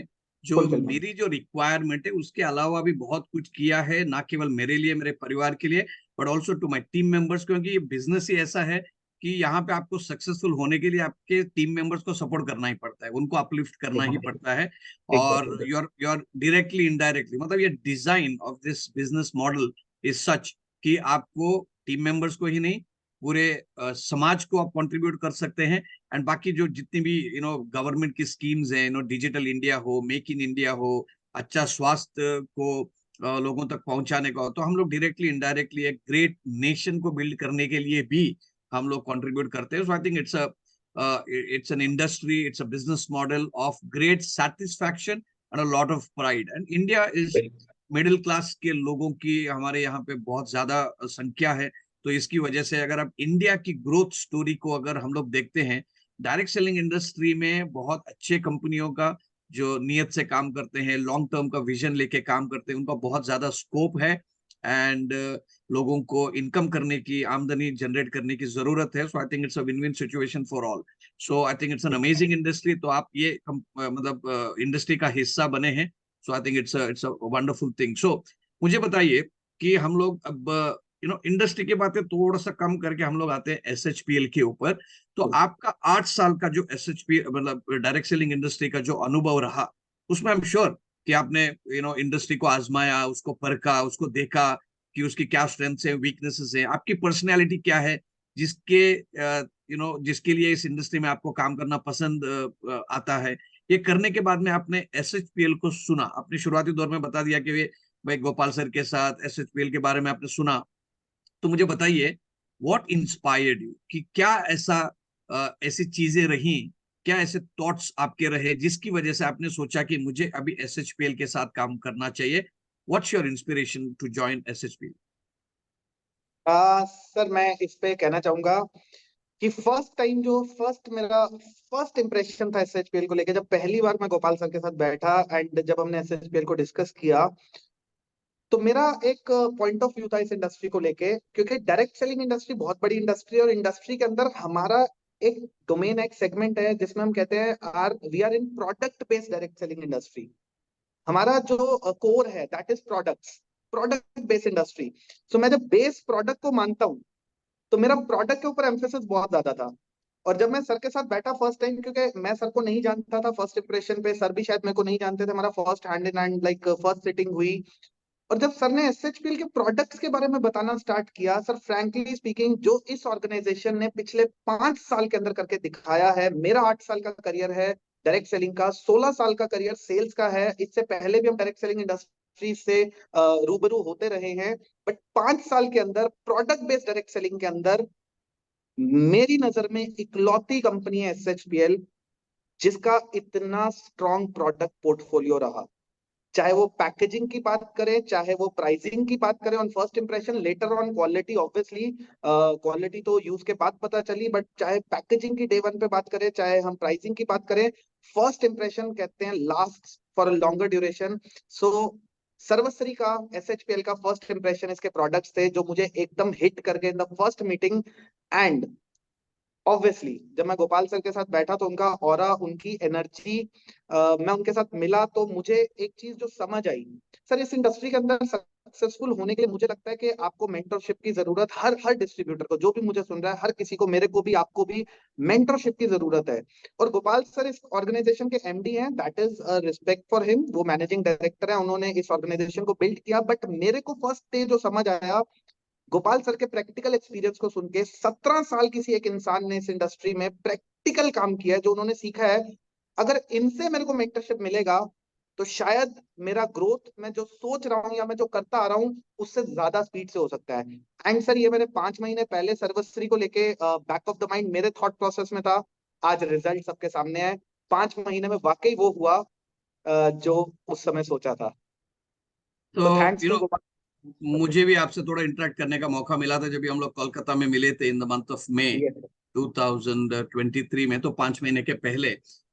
जो फुलफिलमेंट। मेरी जो रिक्वायरमेंट है उसके अलावा भी बहुत कुछ किया है, ना केवल मेरे लिए, मेरे परिवार के लिए, but also to my team members. क्योंकि ये बिजनेस ही ऐसा है कि यहाँ पे आपको सक्सेसफुल होने के लिए आपके टीम मेंबर्स को सपोर्ट करना ही पड़ता है, उनको अपलिफ्ट करना ही पड़ता है। और एग्जैक्टली। योर डायरेक्टली इनडायरेक्टली, मतलब ये design of this business model is such कि आपको टीम मेंबर्स को ही नहीं, पूरे समाज को आप कंट्रीब्यूट कर सकते हैं। एंड बाकी जो जितनी भी गवर्नमेंट की स्कीम्स हैं, डिजिटल इंडिया हो, मेक इन इंडिया हो, अच्छा स्वास्थ्य को लोगों तक पहुंचाने का हो, तो हम लोग डायरेक्टली इनडायरेक्टली एक ग्रेट नेशन को बिल्ड करने के लिए भी हम लोग कंट्रीब्यूट करते हैं। So I think it's an industry, it's a business model of great satisfaction and a lot of pride. And India is middle class के लोगों की हमारे यहाँ पे बहुत ज्यादा संख्या है। तो इसकी वजह से अगर आप इंडिया की ग्रोथ स्टोरी को अगर हम लोग देखते हैं, डायरेक्ट सेलिंग इंडस्ट्री में बहुत अच्छे कंपनियों का जो नियत से काम करते हैं, लॉन्ग टर्म का विजन लेके काम करते हैं, उनका बहुत ज्यादा स्कोप है। एंड लोगों को इनकम करने की, आमदनी जनरेट करने की जरूरत है। So I think it's a win win situation for all. So I think it's an amazing industry. तो आप ये मतलब इंडस्ट्री का हिस्सा बने हैं। So I think it's a wonderful thing. So मुझे बताइए कि हम लोग अब इंडस्ट्री की बातें थोड़ा सा कम करके हम लोग आते हैं एसएचपीएल के ऊपर। तो आपका 8 साल का जो एसएचपी मतलब डायरेक्ट सेलिंग इंडस्ट्री का जो अनुभव रहा, उसमें आई एम श्योर कि आपने इंडस्ट्री को आजमाया, उसको परखा, उसको देखा कि उसकी क्या स्ट्रेंथ्स है, वीकनेसेस है, आपकी पर्सनैलिटी क्या है, जिसके जिसके लिए इस इंडस्ट्री में आपको काम करना पसंद आता है। ये करने के बाद में आपने एसएचपीएल को सुना, अपने शुरुआती दौर में बता दिया कि भाई गोपाल सर के साथ एसएचपीएल के बारे में आपने सुना। तो मुझे बताइए व्हाट इंस्पायर्ड यू, कि क्या ऐसा ऐसी चीजें रही, क्या ऐसे थॉट्स आपके रहे जिसकी वजह से आपने सोचा कि मुझे अभी एसएचपीएल के साथ काम करना चाहिए। What's your inspiration to join SHPL? Sir मैं इस पे कहना चाहूंगा कि फर्स्ट मेरा फर्स्ट इंप्रेशन था एसएचपीएल को लेकर, जब पहली बार मैं गोपाल सर के साथ बैठा एंड जब हमने एसएचपीएल को डिस्कस किया, तो मेरा एक पॉइंट ऑफ व्यू था इस इंडस्ट्री को लेके, क्योंकि डायरेक्ट सेलिंग इंडस्ट्री बहुत बड़ी इंडस्ट्री है और इंडस्ट्री के अंदर हमारा एक डोमेन, एक सेगमेंट है जिसमें हम कहते हैं we are in product based direct selling industry. हमारा जो कोर है that is products, product based industry. So मैं जब बेस प्रोडक्ट को मानता हूँ तो मेरा प्रोडक्ट के ऊपर एम्फेसिस बहुत ज्यादा था। और जब मैं सर के साथ बैठा फर्स्ट टाइम, क्योंकि मैं सर को नहीं जानता था फर्स्ट इंप्रेशन पे, सर भी शायद मेरे को नहीं जानते थे, हमारा first hand in hand like first sitting हुई। और जब सर ने एसएचपीएल के प्रोडक्ट्स के बारे में बताना स्टार्ट किया, सर फ्रैंकली स्पीकिंग जो इस ऑर्गेनाइजेशन ने पिछले 5 साल के अंदर करके दिखाया है, मेरा 8 साल का करियर है डायरेक्ट सेलिंग का, 16 साल का करियर सेल्स का है, इससे पहले भी हम डायरेक्ट सेलिंग इंडस्ट्री से रूबरू होते रहे हैं। बट 5 साल के अंदर प्रोडक्ट बेस्ड डायरेक्ट सेलिंग के अंदर मेरी नजर में इकलौती कंपनी है एसएचपीएल जिसका इतना स्ट्रॉन्ग प्रोडक्ट पोर्टफोलियो रहा। चाहे वो पैकेजिंग की बात करें, चाहे वो प्राइसिंग की बात करें, on first impression, later on quality, obviously quality तो यूज के बाद पता चली, बट चाहे पैकेजिंग की डे वन पे बात करें, चाहे हम प्राइसिंग की बात करें, फर्स्ट इंप्रेशन कहते हैं last for a longer duration. So Sarvashree का एसएचपीएल का फर्स्ट इंप्रेशन इसके प्रोडक्ट्स थे जो मुझे एकदम हिट करके in the first meeting. And obviously जब मैं गोपाल सर के साथ बैठा तो उनका ऑरा, उनकी एनर्जी, मैं उनके साथ मिला तो मुझे एक चीज जो समझ आई, सर इस इंडस्ट्री के अंदर सक्सेसफुल होने के लिए मुझे लगता है कि आपको मेंटरशिप की जरूरत, हर हर डिस्ट्रीब्यूटर को, जो भी मुझे सुन रहा है, हर किसी को, मेरे को भी, आपको भी मेंटरशिप की जरूरत है। और गोपाल सर इस ऑर्गेनाइजेशन के एमडी हैं, that is respect for him, वो मैनेजिंग डायरेक्टर है, उन्होंने इस ऑर्गेनाइजेशन को बिल्ड किया। बट मेरे को फर्स्ट डे जो समझ आया गोपाल सर के प्रैक्टिकल एक्सपीरियंस को सुन के, 17 साल किसी एक इंसान ने इस इंडस्ट्री में प्रैक्टिकल काम किया है, जो उन्होंने सीखा है, अगर इनसे मेरे को मेंटरशिप मिलेगा तो शायद मेरा ग्रोथ, मैं जो सोच रहा हूँ या मैं जो करता आ रहा हूँ उससे ज्यादा स्पीड से हो सकता है। एंड सर ये मैंने 5 महीने पहले सर्वश्री को लेके बैक ऑफ द माइंड मेरे थॉट प्रोसेस में था, आज रिजल्ट सबके सामने है। 5 महीने में वाकई वो हुआ जो उस समय सोचा था। तो तो thanks you to know Gopal. मुझे भी आपसे थोड़ा इंटरेक्ट करने का मौका मिला था जब भी हम लोग कोलकाता में मिले थे in the month of May 2023 में, तो 5 महीने के पहले।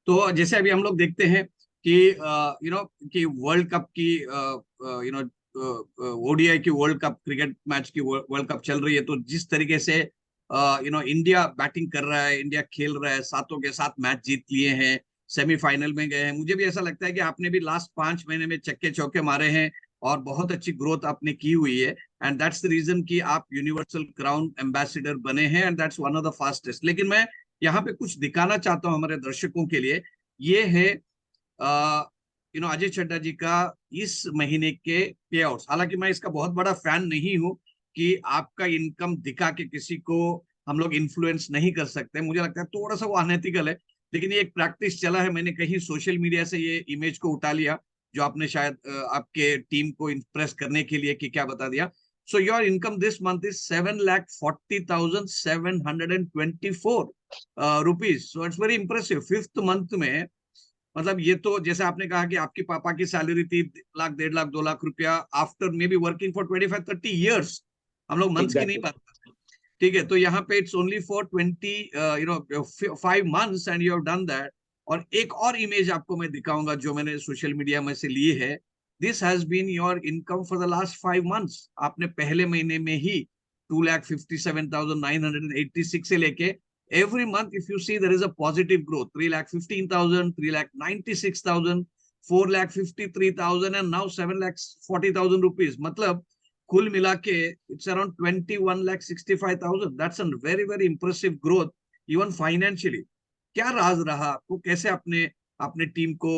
तो जैसे अभी हम लोग देखते हैं कि कि वर्ल्ड कप की ओडीआई की वर्ल्ड कप, क्रिकेट मैच की वर्ल्ड कप चल रही है, तो जिस तरीके से इंडिया बैटिंग कर रहा है, इंडिया खेल रहा है, सातों के साथ मैच जीत लिए हैं, सेमीफाइनल में गए हैं। मुझे भी ऐसा लगता है कि आपने भी लास्ट 5 महीने में चक्के चौके मारे हैं और बहुत अच्छी ग्रोथ आपने की हुई है। एंड दैट्स द रीजन कि आप यूनिवर्सल क्राउन एम्बेसडर बने हैं, and that's one of the fastest. लेकिन मैं यहाँ पे कुछ दिखाना चाहता हूँ हमारे दर्शकों के लिए। ये है अजय चड्ढा जी का इस महीने के पे आउट्स। हालांकि मैं इसका बहुत बड़ा फैन नहीं हूं कि आपका इनकम दिखा के किसी को हम लोग इन्फ्लुएंस नहीं कर सकते, मुझे लगता है थोड़ा सा वो अनएथिकल है। लेकिन ये एक प्रैक्टिस चला है, मैंने कहीं सोशल मीडिया से ये इमेज को उठा लिया, जो आपने शायद आपके टीम को इम्प्रेस करने के लिए कि क्या बता दिया। So your income this month is 7,40,724 rupees. So it's very impressive fifth month में। मतलब ये तो जैसे आपने कहा कि आपकी पापा की सैलरी थी 1 लाख, 1.5 लाख, 2 लाख रुपया, after may be working for 25-30 years. हम लोग मंथ्स की नहीं एग्जैक्टली। बात करते, ठीक है? तो यहाँ पे it's only for 5 months and you have done that. और एक और इमेज आपको मैं दिखाऊंगा जो मैंने सोशल मीडिया में से ली है। This has been your income for the last 5 months. आपने पहले महीने में ही 2,57,986 से लेके every month if you see there is a positive growth, 3,15,000, 3,96,000, 4,53,000 and now 7,40,000 rupees. मतलब कुल मिला के it's around 21,65,000. That's a very very impressive growth even financially. क्या राज रहा आपको, कैसे आपने अपने टीम को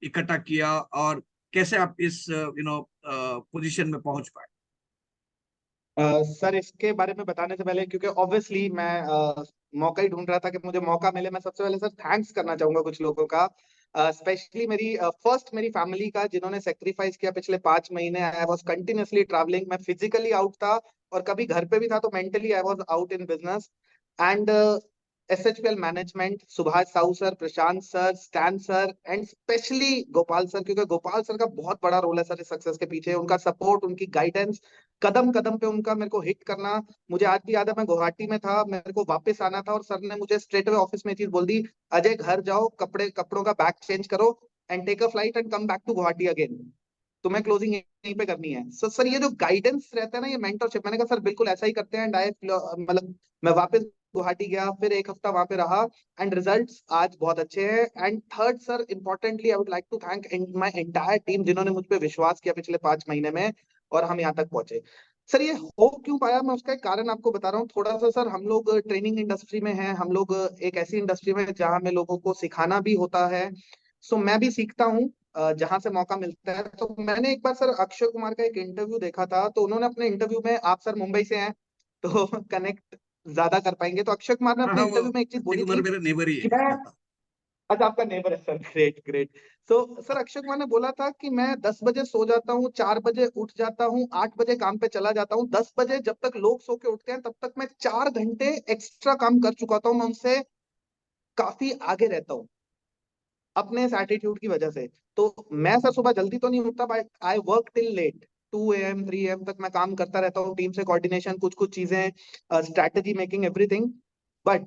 इकट्ठा किया और कैसे आप इस पोजीशन में पहुंच पाए? सर इसके बारे में बताने से पहले, क्योंकि ऑब्वियसली मैं मौका ही ढूंढ रहा था कि मुझे मौका मिले, मैं सबसे पहले सर थैंक्स करना चाहूंगा कुछ लोगों का, स्पेशली मेरी फैमिली का, जिन्होंने सेक्रीफाइस किया पिछले 5 महीने। आई वॉज कंटिन्यूअसली ट्रैवलिंग, मैं फिजिकली आउट था और कभी घर पे भी था, तो mentally I was out in business. And SHPL management, Subhash Sahu sir, Prashant sir, stand sir and specially Gopal sir, क्योंकि गोपाल सर का बहुत बड़ा रोल है सर इस सक्सेस के पीछे। उनका सपोर्ट, उनकी गाइडेंस, कदम कदम पे उनका मेरे को हिट करना। मुझे आज भी याद है, मैं गुवाहाटी में था, मेरे को वापस आना था और सर ने मुझे स्ट्रेट अवे ऑफिस में चीज बोल दी, अजय घर जाओ, कपड़ों का बैग चेंज करो and take a flight and come back to Guwahati again, तुम्हें क्लोजिंग यहीं पे करनी है। सो सर ये जो गाइडेंस रहता है ना, ये मेंटरशिप, मैंने कहा सर बिल्कुल ऐसा ही करते हैं। मतलब मैं वापस गुवाहाटी गया, फिर एक हफ्ता वहां पे रहा एंड रिजल्ट्स आज बहुत अच्छे हैं। And third sir, importantly I would like to thank my entire team, जिन्होंने मुझ पे विश्वास किया पिछले 5 महीने में और हम यहाँ तक पहुंचे। सर ये हो क्यों पाया, मैं उसका एक कारण आपको बता रहा हूँ थोड़ा सा। सर हम लोग ट्रेनिंग इंडस्ट्री में हैं, हम लोग एक ऐसी इंडस्ट्री में जहाँ हमें लोगों को सिखाना भी होता है। सो मैं भी सीखता हूँ जहां से मौका मिलता है। तो मैंने एक बार सर अक्षय कुमार का एक इंटरव्यू देखा था, तो उन्होंने अपने इंटरव्यू में, आप सर मुंबई से हैं तो कनेक्ट ज्यादा कर पाएंगे, तो अक्षय कुमार ने हाँ अपने हाँ, वो इंटरव्यू में एक चीज अक्षय बोली कुमार थी मेरे नेबर ही कि मैं, है। अच्छा आपका नेबर है सर, ग्रेट ग्रेट। तो सर अक्षय कुमार ने बोला था कि मैं 10 बजे सो जाता हूँ, 4 बजे उठ जाता हूँ, 8 बजे काम पे चला जाता हूँ, 10 बजे जब तक लोग सो के उठते हैं तब तक मैं 4 घंटे एक्स्ट्रा काम कर चुका था हूँ, मैं उनसे काफी आगे रहता हूँ अपने इस एटीट्यूड की वजह से। तो मैं सर सुबह जल्दी तो नहीं उठता, but I work till late, 2 AM 3 AM तक मैं काम करता रहता हूँ, टीम से कोऑर्डिनेशन, कुछ कुछ चीजें, स्ट्रैटेजी मेकिंग, एवरीथिंग। बट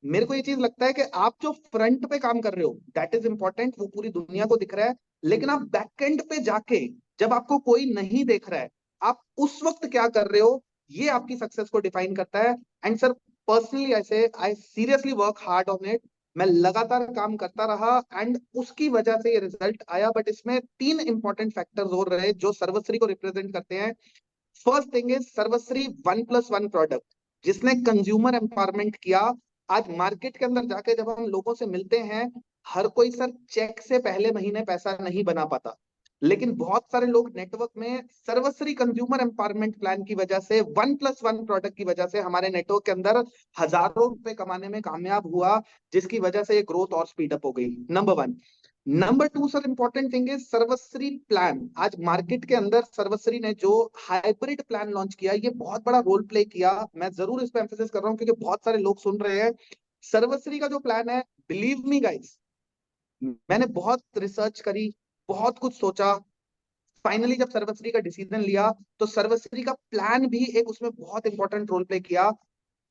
मेरे को ये चीज लगता है कि आप जो फ्रंट पे काम कर रहे हो दैट इज इंपॉर्टेंट, वो पूरी दुनिया को दिख रहा है, लेकिन आप बैक एंड पे जाके जब आपको कोई नहीं देख रहा है, आप उस वक्त क्या कर रहे हो, ये आपकी सक्सेस को डिफाइन करता है। एंड सर पर्सनली ऐसे I seriously work hard on it, मैं लगातार काम करता रहा एंड उसकी वजह से ये रिजल्ट आया। बट इसमें 3 इंपॉर्टेंट फैक्टर्स और रहे जो सर्वश्री को रिप्रेजेंट करते हैं। First thing is Sarvashri 1+1 product, जिसने कंज्यूमर एम्पावरमेंट किया। आज मार्केट के अंदर जाके जब हम लोगों से मिलते हैं, हर कोई सर चेक से पहले महीने पैसा नहीं बना पाता, लेकिन बहुत सारे लोग नेटवर्क में सर्वश्री कंज्यूमर एम्पावरमेंट प्लान की वजह से, 1+1 प्रोडक्ट की वजह से हमारे नेटवर्क के अंदर हजारों रुपए कमाने में कामयाब हुआ, जिसकी वजह से ये ग्रोथ और स्पीड अप हो गई। Number 1। Number 2 sir, important thing is Sarvashri plan. आज मार्केट के अंदर सर्वश्री ने जो हाइब्रिड प्लान लॉन्च किया, ये बहुत बड़ा रोल प्ले किया। मैं जरूर इस पे एम्फेसिस कर रहा हूँ क्योंकि बहुत सारे लोग सुन रहे हैं। सर्वश्री का जो प्लान है, बिलीव मी गाइस, मैंने बहुत रिसर्च करी, बहुत कुछ सोचा, फाइनली जब सर्वश्री का डिसीजन लिया, तो सर्वश्री का प्लान भी एक उसमें बहुत इंपॉर्टेंट रोल प्ले किया।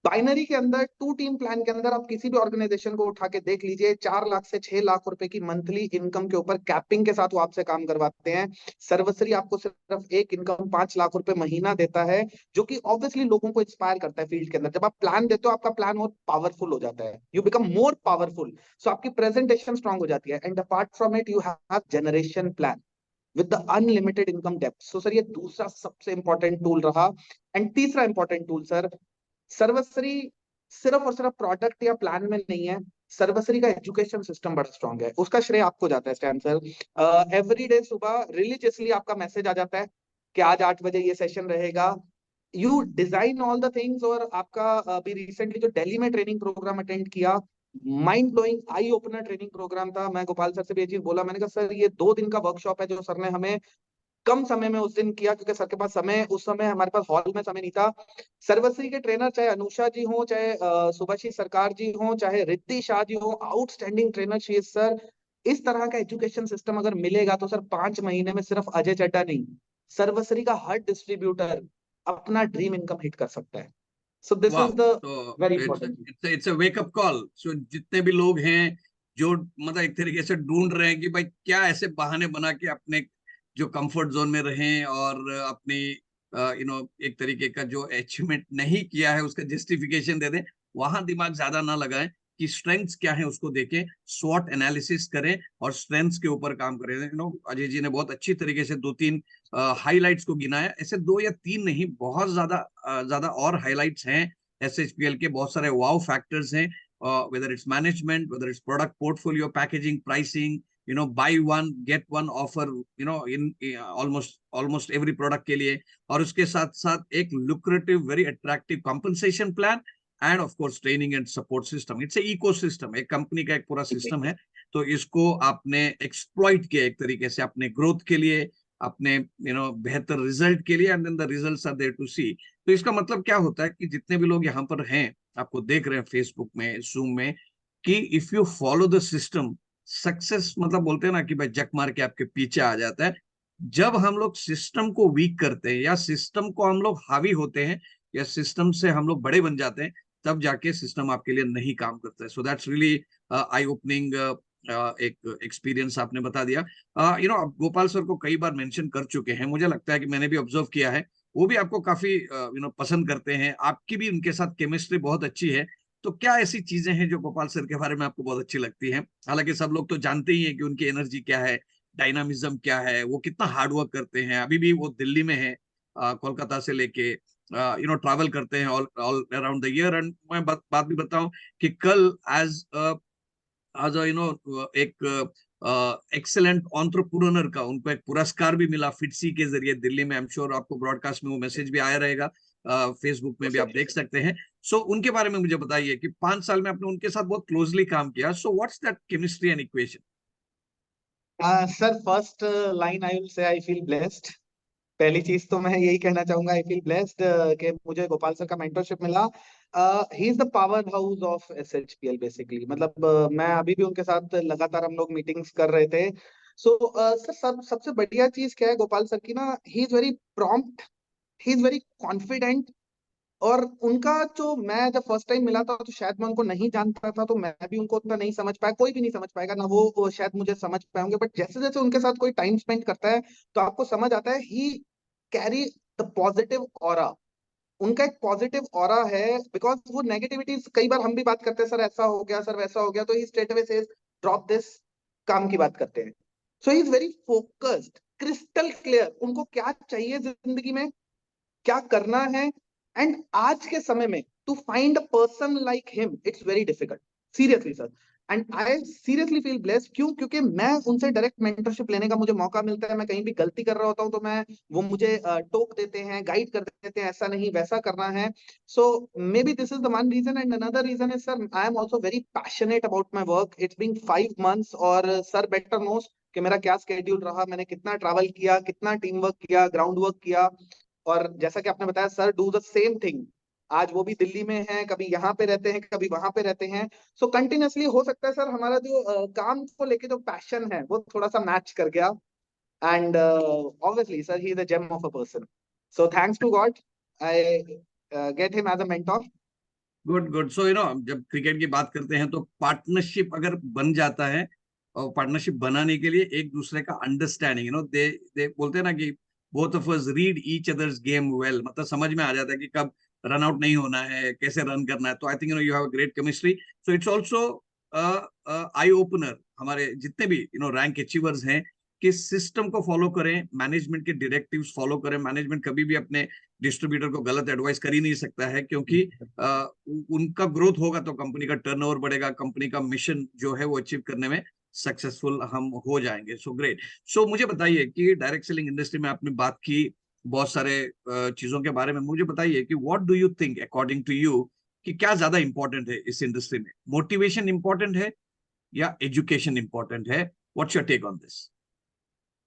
बाइनरी के अंदर 2 टीम प्लान के अंदर आप किसी भी ऑर्गेनाइजेशन को उठा के देख लीजिए, 4 लाख से 6 लाख रुपए की मंथली इनकम के ऊपर कैपिंग के साथ वो आपसे काम करवाते हैं। सर्वश्री आपको सिर्फ एक इनकम 5 लाख रुपए महीना देता है, जो कि ऑब्वियसली लोगों को इंस्पायर करता है फील्ड के अंदर। जब आप प्लान देते हो, आपका प्लान और पावरफुल हो जाता है, यू बिकम मोर पावरफुल, सो आपकी प्रेजेंटेशन स्ट्रांग हो जाती है। And apart from it you have generation plan with the unlimited income depth. So sir ये दूसरा सबसे इंपॉर्टेंट टूल रहा। एंड तीसरा इंपॉर्टेंट टूल सर, सर्वश्री सिर्फ और सिर्फ प्रोडक्ट या प्लान में नहीं है, सर्वश्री का एजुकेशन सिस्टम बड़ा स्ट्रांग है। उसका श्रेय आपको जाता है स्टैन सर। एवरी डे सुबह रिलीजियसली आपका मैसेज आ जाता है कि आज 8 बजे ये सेशन रहेगा। You design all the things. और आपका अभी रिसेंटली जो दिल्ली में ट्रेनिंग प्रोग्राम अटेंड किया, mind blowing eye opener training programme था। मैं गोपाल सर से भी ये चीज बोला, मैंने कहा सर ये 2 दिन का वर्कशॉप है जो सर ने हमें कम समय में उस दिन किया, क्योंकि सर के पास समय, उस समय हमारे पास हॉल में समय नहीं था। सर्वश्री के ट्रेनर, चाहे अनुषा जी हो, चाहे सुभाषी सरकार जी हो, चाहे रिद्धि शाह जी हो, outstanding trainer she is sir. इस तरह का एजुकेशन सिस्टम अगर मिलेगा तो सर 5 महीने में सिर्फ अजय चड्डा नहीं, सर्वश्री का हर डिस्ट्रीब्यूटर अपना ड्रीम इनकम हिट कर सकता है। सो दिस वाह, इज द तो very it's important. It's a wake up call. So जितने भी लोग हैं जो मतलब एक तरीके से ढूंढ रहे हैं कि भाई क्या ऐसे बहाने बना के अपने जो कंफर्ट जोन में रहें और अपनी एक तरीके का जो अचीवमेंट नहीं किया है उसका जस्टिफिकेशन दे दें, वहां दिमाग ज्यादा ना लगाएं। आपकी स्ट्रेंथ्स क्या है उसको देखें, स्वॉट एनालिसिस करें और स्ट्रेंथ्स के ऊपर काम करें। अजय जी ने बहुत अच्छी तरीके से 2-3 हाइलाइट्स को गिनाया, ऐसे 2 या 3 नहीं, बहुत ज्यादा और हाइलाइट्स हैं SHPL के, बहुत सारे वाव फैक्टर्स हैं, whether it's management, whether it's product portfolio, packaging, pricing, buy one get one offer, in almost every product के लिए, और उसके साथ साथ एक lucrative very attractive compensation plan and of course training and support system. It's a ecosystem, एक company का एक पूरा सिस्टम है, तो इसको आपने एक्सप्लॉइट किया एक तरीके से अपने ग्रोथ के लिए, अपने बेहतर रिजल्ट के लिए, and then the results are there to see. तो इसका मतलब क्या होता है कि जितने भी लोग यहाँ पर हैं, आपको देख रहे हैं फेसबुक में, जूम में, कि if you follow the system, success मतलब बोलते हैं ना कि भाई जक मार के आपके पीछे आ जाता है। जब हम लोग सिस्टम को वीक करते हैं या सिस्टम को हम लोग हावी होते हैं या सिस्टम से हम लोग बड़े बन जाते हैं, तब जाके सिस्टम आपके लिए नहीं काम करता है। So that's really I opening एक एक्सपीरियंस आपने बता दिया। आप गोपाल सर को कई बार मेंशन कर चुके हैं, मुझे लगता है कि मैंने भी ऑब्जर्व किया है, वो भी आपको काफी पसंद करते हैं, आपकी भी उनके साथ केमिस्ट्री बहुत अच्छी है। तो क्या ऐसी चीजें हैं जो गोपाल सर के बारे में आपको बहुत अच्छी लगती हैं? हालांकि सब लोग तो जानते ही हैं कि उनकी एनर्जी क्या है, डायनामिज्म क्या है, वो कितना हार्ड वर्क करते हैं। अभी भी वो दिल्ली में है, कोलकाता से लेके ट्रैवल करते हैं all all around the year. And मैं बात भी बताऊं कि कल एज एक एक्सेलेंट एंटरप्रेन्योर का उनको एक पुरस्कार भी मिला फिटसी के जरिए दिल्ली में। आई एम श्योर आपको ब्रॉडकास्ट में वो मैसेज भी आया रहेगा, फेसबुक में भी आप देख सकते हैं। सो उनके बारे में मुझे बताइए कि 5 साल में आपने उनके साथ बहुत क्लोजली काम किया, so what's that chemistry and equation? Sir first line I will say I feel blessed. पहली चीज तो मैं यही कहना चाहूंगा, आई फील ब्लेस्ड कि मुझे गोपाल सर का मेंटरशिप मिला। He is the power house of SHPL basically. मतलब मैं अभी भी उनके साथ लगातार हम लोग मीटिंग्स कर रहे थे। सो सर सबसे बढ़िया चीज क्या है गोपाल सर की ना, ही is very prompt, he is very confident. और उनका जो, मैं जब फर्स्ट टाइम मिला था तो शायद मैं उनको नहीं जानता था, तो मैं भी उनको उतना नहीं समझ पाया, कोई भी नहीं समझ पाएगा ना वो शायद मुझे समझ पाएंगे। बट जैसे जैसे उनके साथ कोई टाइम स्पेंड करता है तो आपको समझ आता है ही कैरी द पॉजिटिव ऑरा। उनका एक पॉजिटिव ऑरा है, बिकॉज वो नेगेटिविटी, कई बार हम भी बात करते हैं सर ऐसा हो गया, सर वैसा हो गया, तो he straight away says drop this, काम की बात करते हैं। So he is very focused, crystal clear, उनको क्या चाहिए जिंदगी में, क्या करना है। एंड आज के समय में to find a person like him it's very difficult, seriously sir. And I seriously feel blessed, क्यों? क्योंकि मैं उनसे डायरेक्ट मेंटरशिप लेने का मुझे मौका मिलता है। मैं कहीं भी गलती कर रहा होता हूँ तो मैं, वो मुझे टोक देते हैं, गाइड कर देते हैं, ऐसा नहीं वैसा करना है। So maybe this is the one reason. And another reason is sir, I am also very passionate about my work. It's been 5 months, और सर बेटर नोस कि मेरा क्या स्केड्यूल रहा, मैंने कितना ट्रैवल किया, कितना टीम वर्क किया, ग्राउंड वर्क किया। और जैसा कि आपने बताया sir do the same thing, आज वो भी दिल्ली में है, कभी यहाँ पे रहते हैं, कभी वहां पे रहते हैं। सो कंटिन्यूअसली हो सकता है सर हमारा जो काम को लेके जो पैशन है वो थोड़ा सा मैच कर गया। And obviously sir he is a gem of a person. So thanks to God I get him as a mentor. Good good. So जब क्रिकेट की बात करते हैं तो पार्टनरशिप अगर बन जाता है, और पार्टनरशिप बनाने के लिए एक दूसरे का अंडरस्टैंडिंग, दे दे बोलते हैं ना कि both of us read each others game well, मतलब समझ में आ जाता है कि कब रन आउट नहीं होना है, कैसे रन करना है। तो आई think you have a great chemistry. So it's also eye opener हमारे जितने भी रैंक अचीवर्स हैं, कि सिस्टम को फॉलो करें, मैनेजमेंट के डायरेक्टिव्स फॉलो करें। मैनेजमेंट कभी भी अपने डिस्ट्रीब्यूटर को गलत एडवाइस कर ही नहीं सकता है, क्योंकि उनका ग्रोथ होगा तो कंपनी का टर्नओवर बढ़ेगा, कंपनी का मिशन जो है वो अचीव करने में सक्सेसफुल हम हो जाएंगे। So great. सो मुझे बताइए कि डायरेक्ट सेलिंग इंडस्ट्री में आपने बात की बहुत सारे चीजों के बारे में, मुझे बताइए कि what do you think according to you, कि क्या ज्यादा इंपॉर्टेंट है इस इंडस्ट्री में? मोटिवेशन इंपॉर्टेंट है या एजुकेशन इंपॉर्टेंट है? What's your take on this?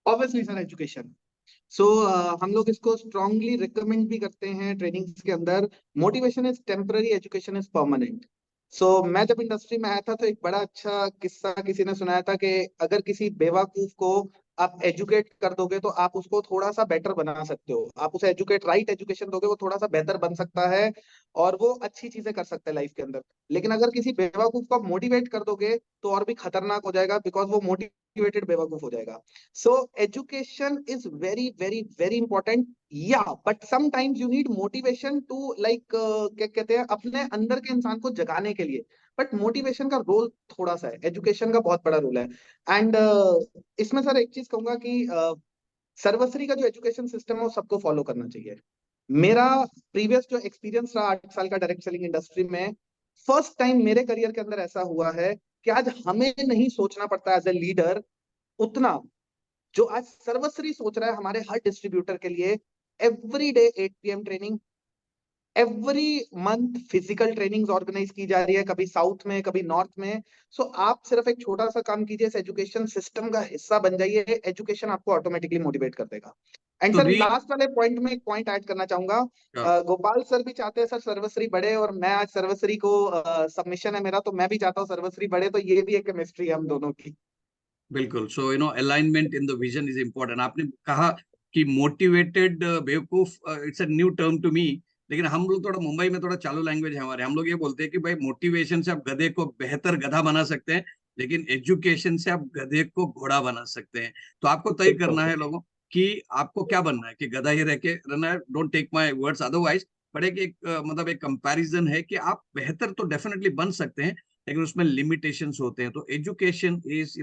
Obviously sir education. So हम लोग इसको स्ट्रांगली रिकमेंड भी करते हैं ट्रेनिंग्स के अंदर। Motivation is temporary, education is permanent. So मैं जब इंडस्ट्री में आया था तो एक बड़ा अच्छा किस्सा किसी ने सुनाया था कि अगर किसी बेवकूफ को आप एजुकेट कर दोगे तो आप उसको थोड़ा सा बेटर बना सकते हो। आप उसे एजुकेट, राइट एजुकेशन दोगे वो थोड़ा सा बेहतर बन सकता है और वो अच्छी चीजें कर सकता है लाइफ के अंदर। लेकिन अगर किसी बेवकूफ को आप मोटिवेट कर दोगे तो और भी खतरनाक हो जाएगा, बिकॉज वो मोटिवेटेड बेवकूफ हो जाएगा। So education is very, very, very important. Yeah, but sometimes you need motivation to like क्या कहते हैं, अपने अंदर के इंसान को जगाने के लिए। बट मोटिवेशन का रोल थोड़ा सा है, एजुकेशन का बहुत बड़ा रोल है। एंड इसमें सर एक चीज कहूंगा कि सर्वश्री का जो एजुकेशन सिस्टम है वो सबको फॉलो करना चाहिए। मेरा प्रीवियस जो एक्सपीरियंस रहा 8 साल का डायरेक्ट सेलिंग इंडस्ट्री में, फर्स्ट टाइम मेरे करियर के अंदर ऐसा हुआ है कि आज हमें नहीं सोचना पड़ता एज ए लीडर उतना जो आज सर्वश्री सोच रहा है हमारे हर डिस्ट्रीब्यूटर के लिए। Every day 8 PM training, every month physical trainings organise की जा रही है, कभी साउथ में कभी नॉर्थ में। सो आप सिर्फ एक छोटा सा काम कीजिए, इस एजुकेशन सिस्टम का हिस्सा बन जाइए, एजुकेशन आपको ऑटोमेटिकली मोटिवेट कर देगा। एंड तो सर री लास्ट वाले पॉइंट में एक पॉइंट ऐड करना चाहूंगा। गोपाल सर भी चाहते हैं सर सर्वश्री बढ़े, और मैं आज सर्वश्री को सबमिशन है मेरा, तो मैं भी चाहता हूँ सर्वश्री बढ़े, तो ये भी एक केमिस्ट्री है हम दोनों की। बिल्कुल। So alignment in the vision is important. आपने कहा कि मोटिवेटेड बेवकूफ, it's a new term to me, लेकिन हम लोग थोड़ा मुंबई में थोड़ा चालू लैंग्वेज है हमारे। हम लोग ये बोलते हैं कि भाई मोटिवेशन से आप गधे को बेहतर गधा बना सकते हैं, लेकिन एजुकेशन से आप गधे को घोड़ा बना सकते हैं। तो आपको तय करना है लोगों कि आपको क्या बनना है, कि गधा ही रह के रहना है। Don't take my words otherwise. But एक मतलब एक कंपैरिजन है कि आप बेहतर तो डेफिनेटली बन सकते हैं, लेकिन उसमें लिमिटेशंस होते हैं। तो एजुकेशन इज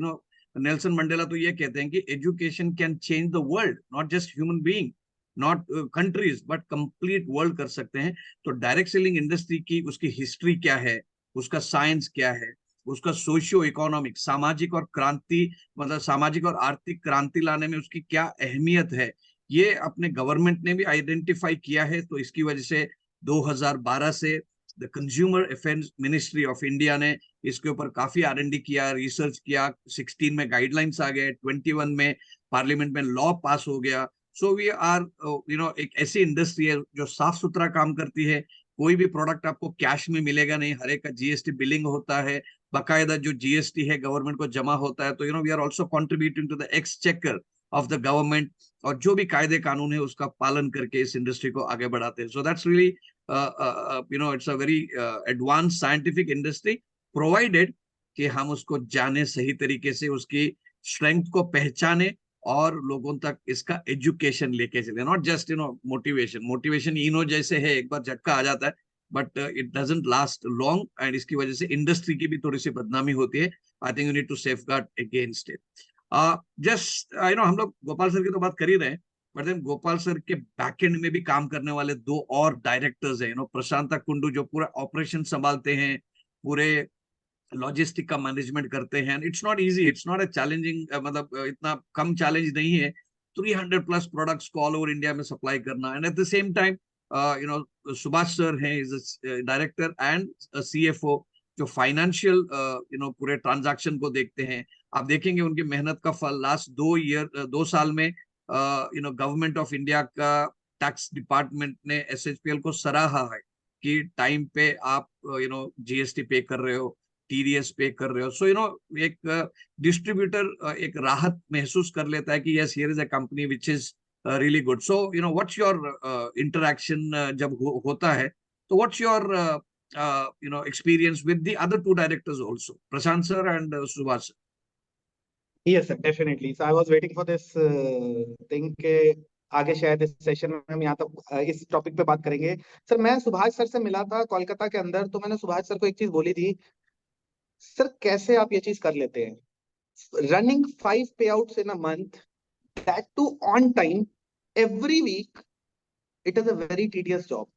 नेल्सन मंडेला तो ये कहते हैं कि education can change the world, not just human being, not countries, but complete world कर सकते हैं। तो डायरेक्ट सेलिंग इंडस्ट्री की उसकी हिस्ट्री क्या है, उसका साइंस क्या है, उसका सोशियो इकोनॉमिक सामाजिक और क्रांति मतलब सामाजिक और आर्थिक क्रांति लाने में उसकी क्या अहमियत है, ये अपने गवर्नमेंट ने भी आइडेंटिफाई किया है। तो इसकी वजह से 2012 से the consumer affairs ministry of India ने इसके ऊपर काफी R&D किया, रिसर्च किया। 16 में गाइडलाइंस आ गए, 21 में पार्लियामेंट में लॉ पास हो गया। सो वी आर एक ऐसी इंडस्ट्री है जो साफ सुथरा काम करती है। कोई भी प्रोडक्ट आपको कैश में मिलेगा नहीं, हर एक का GST बिलिंग होता है, बाकायदा जो GST है गवर्नमेंट को जमा होता है। तो we are also contributing to the exchequer of the government, और जो भी कायदे कानून है उसका पालन करके इस इंडस्ट्री को आगे बढ़ाते हैं। So that's really it's a very advance scientific industry, provided कि हम उसको जाने सही तरीके से, उसकी स्ट्रेंथ को पहचाने और लोगों तक इसका एजुकेशन लेके चले। Not just motivation. मोटिवेशन इनो जैसे है, एक बार झटका आ जाता है, but it doesn't last long, and इसकी वजह से इंडस्ट्री की भी थोड़ी सी बदनामी होती है। I think you need to safeguard against it. Just हम लोग गोपाल सर की तो बात कर ही रहे हैं, बट देन गोपाल सर के बैकएंड में भी काम करने वाले दो और डायरेक्टर्स हैं। प्रशांता कुंडू जो पूरा ऑपरेशन संभालते हैं, पूरे लॉजिस्टिक का मैनेजमेंट करते हैं। It's not easy, it's not a challenging, मतलब इतना कम चैलेंज नहीं है 300+ प्रोडक्ट्स को ऑल ओवर इंडिया में सप्लाई करना। And at the same time Subhash sir हैं, इज डायरेक्टर एंड CFO, जो फाइनेंशियल पूरे ट्रांजैक्शन को देखते हैं। आप देखेंगे उनकी मेहनत का फल लास्ट 2 साल में गवर्नमेंट ऑफ इंडिया का टैक्स डिपार्टमेंट ने SHPL को सराहा है कि टाइम पे आप GST पे कर रहे हो, TDS पे कर रहे हो। सो एक डिस्ट्रीब्यूटर एक राहत महसूस कर लेता है कि yes, here is a company which is really good. So what's your interaction जब होता है, तो what's your experience with the other two directors also, Prashant sir and Subhash sir? Yes sir, definitely. So I was waiting for this thing के आगे शायद इस session में हम यहाँ तक इस टॉपिक पे बात करेंगे। सर मैं सुभाष सर से मिला था कोलकाता के अंदर, तो मैंने सुभाष सर को एक चीज बोली थी, सर कैसे आप ये चीज कर लेते हैं, running 5 payouts in a month, that too on time, every week, it is a very tedious job.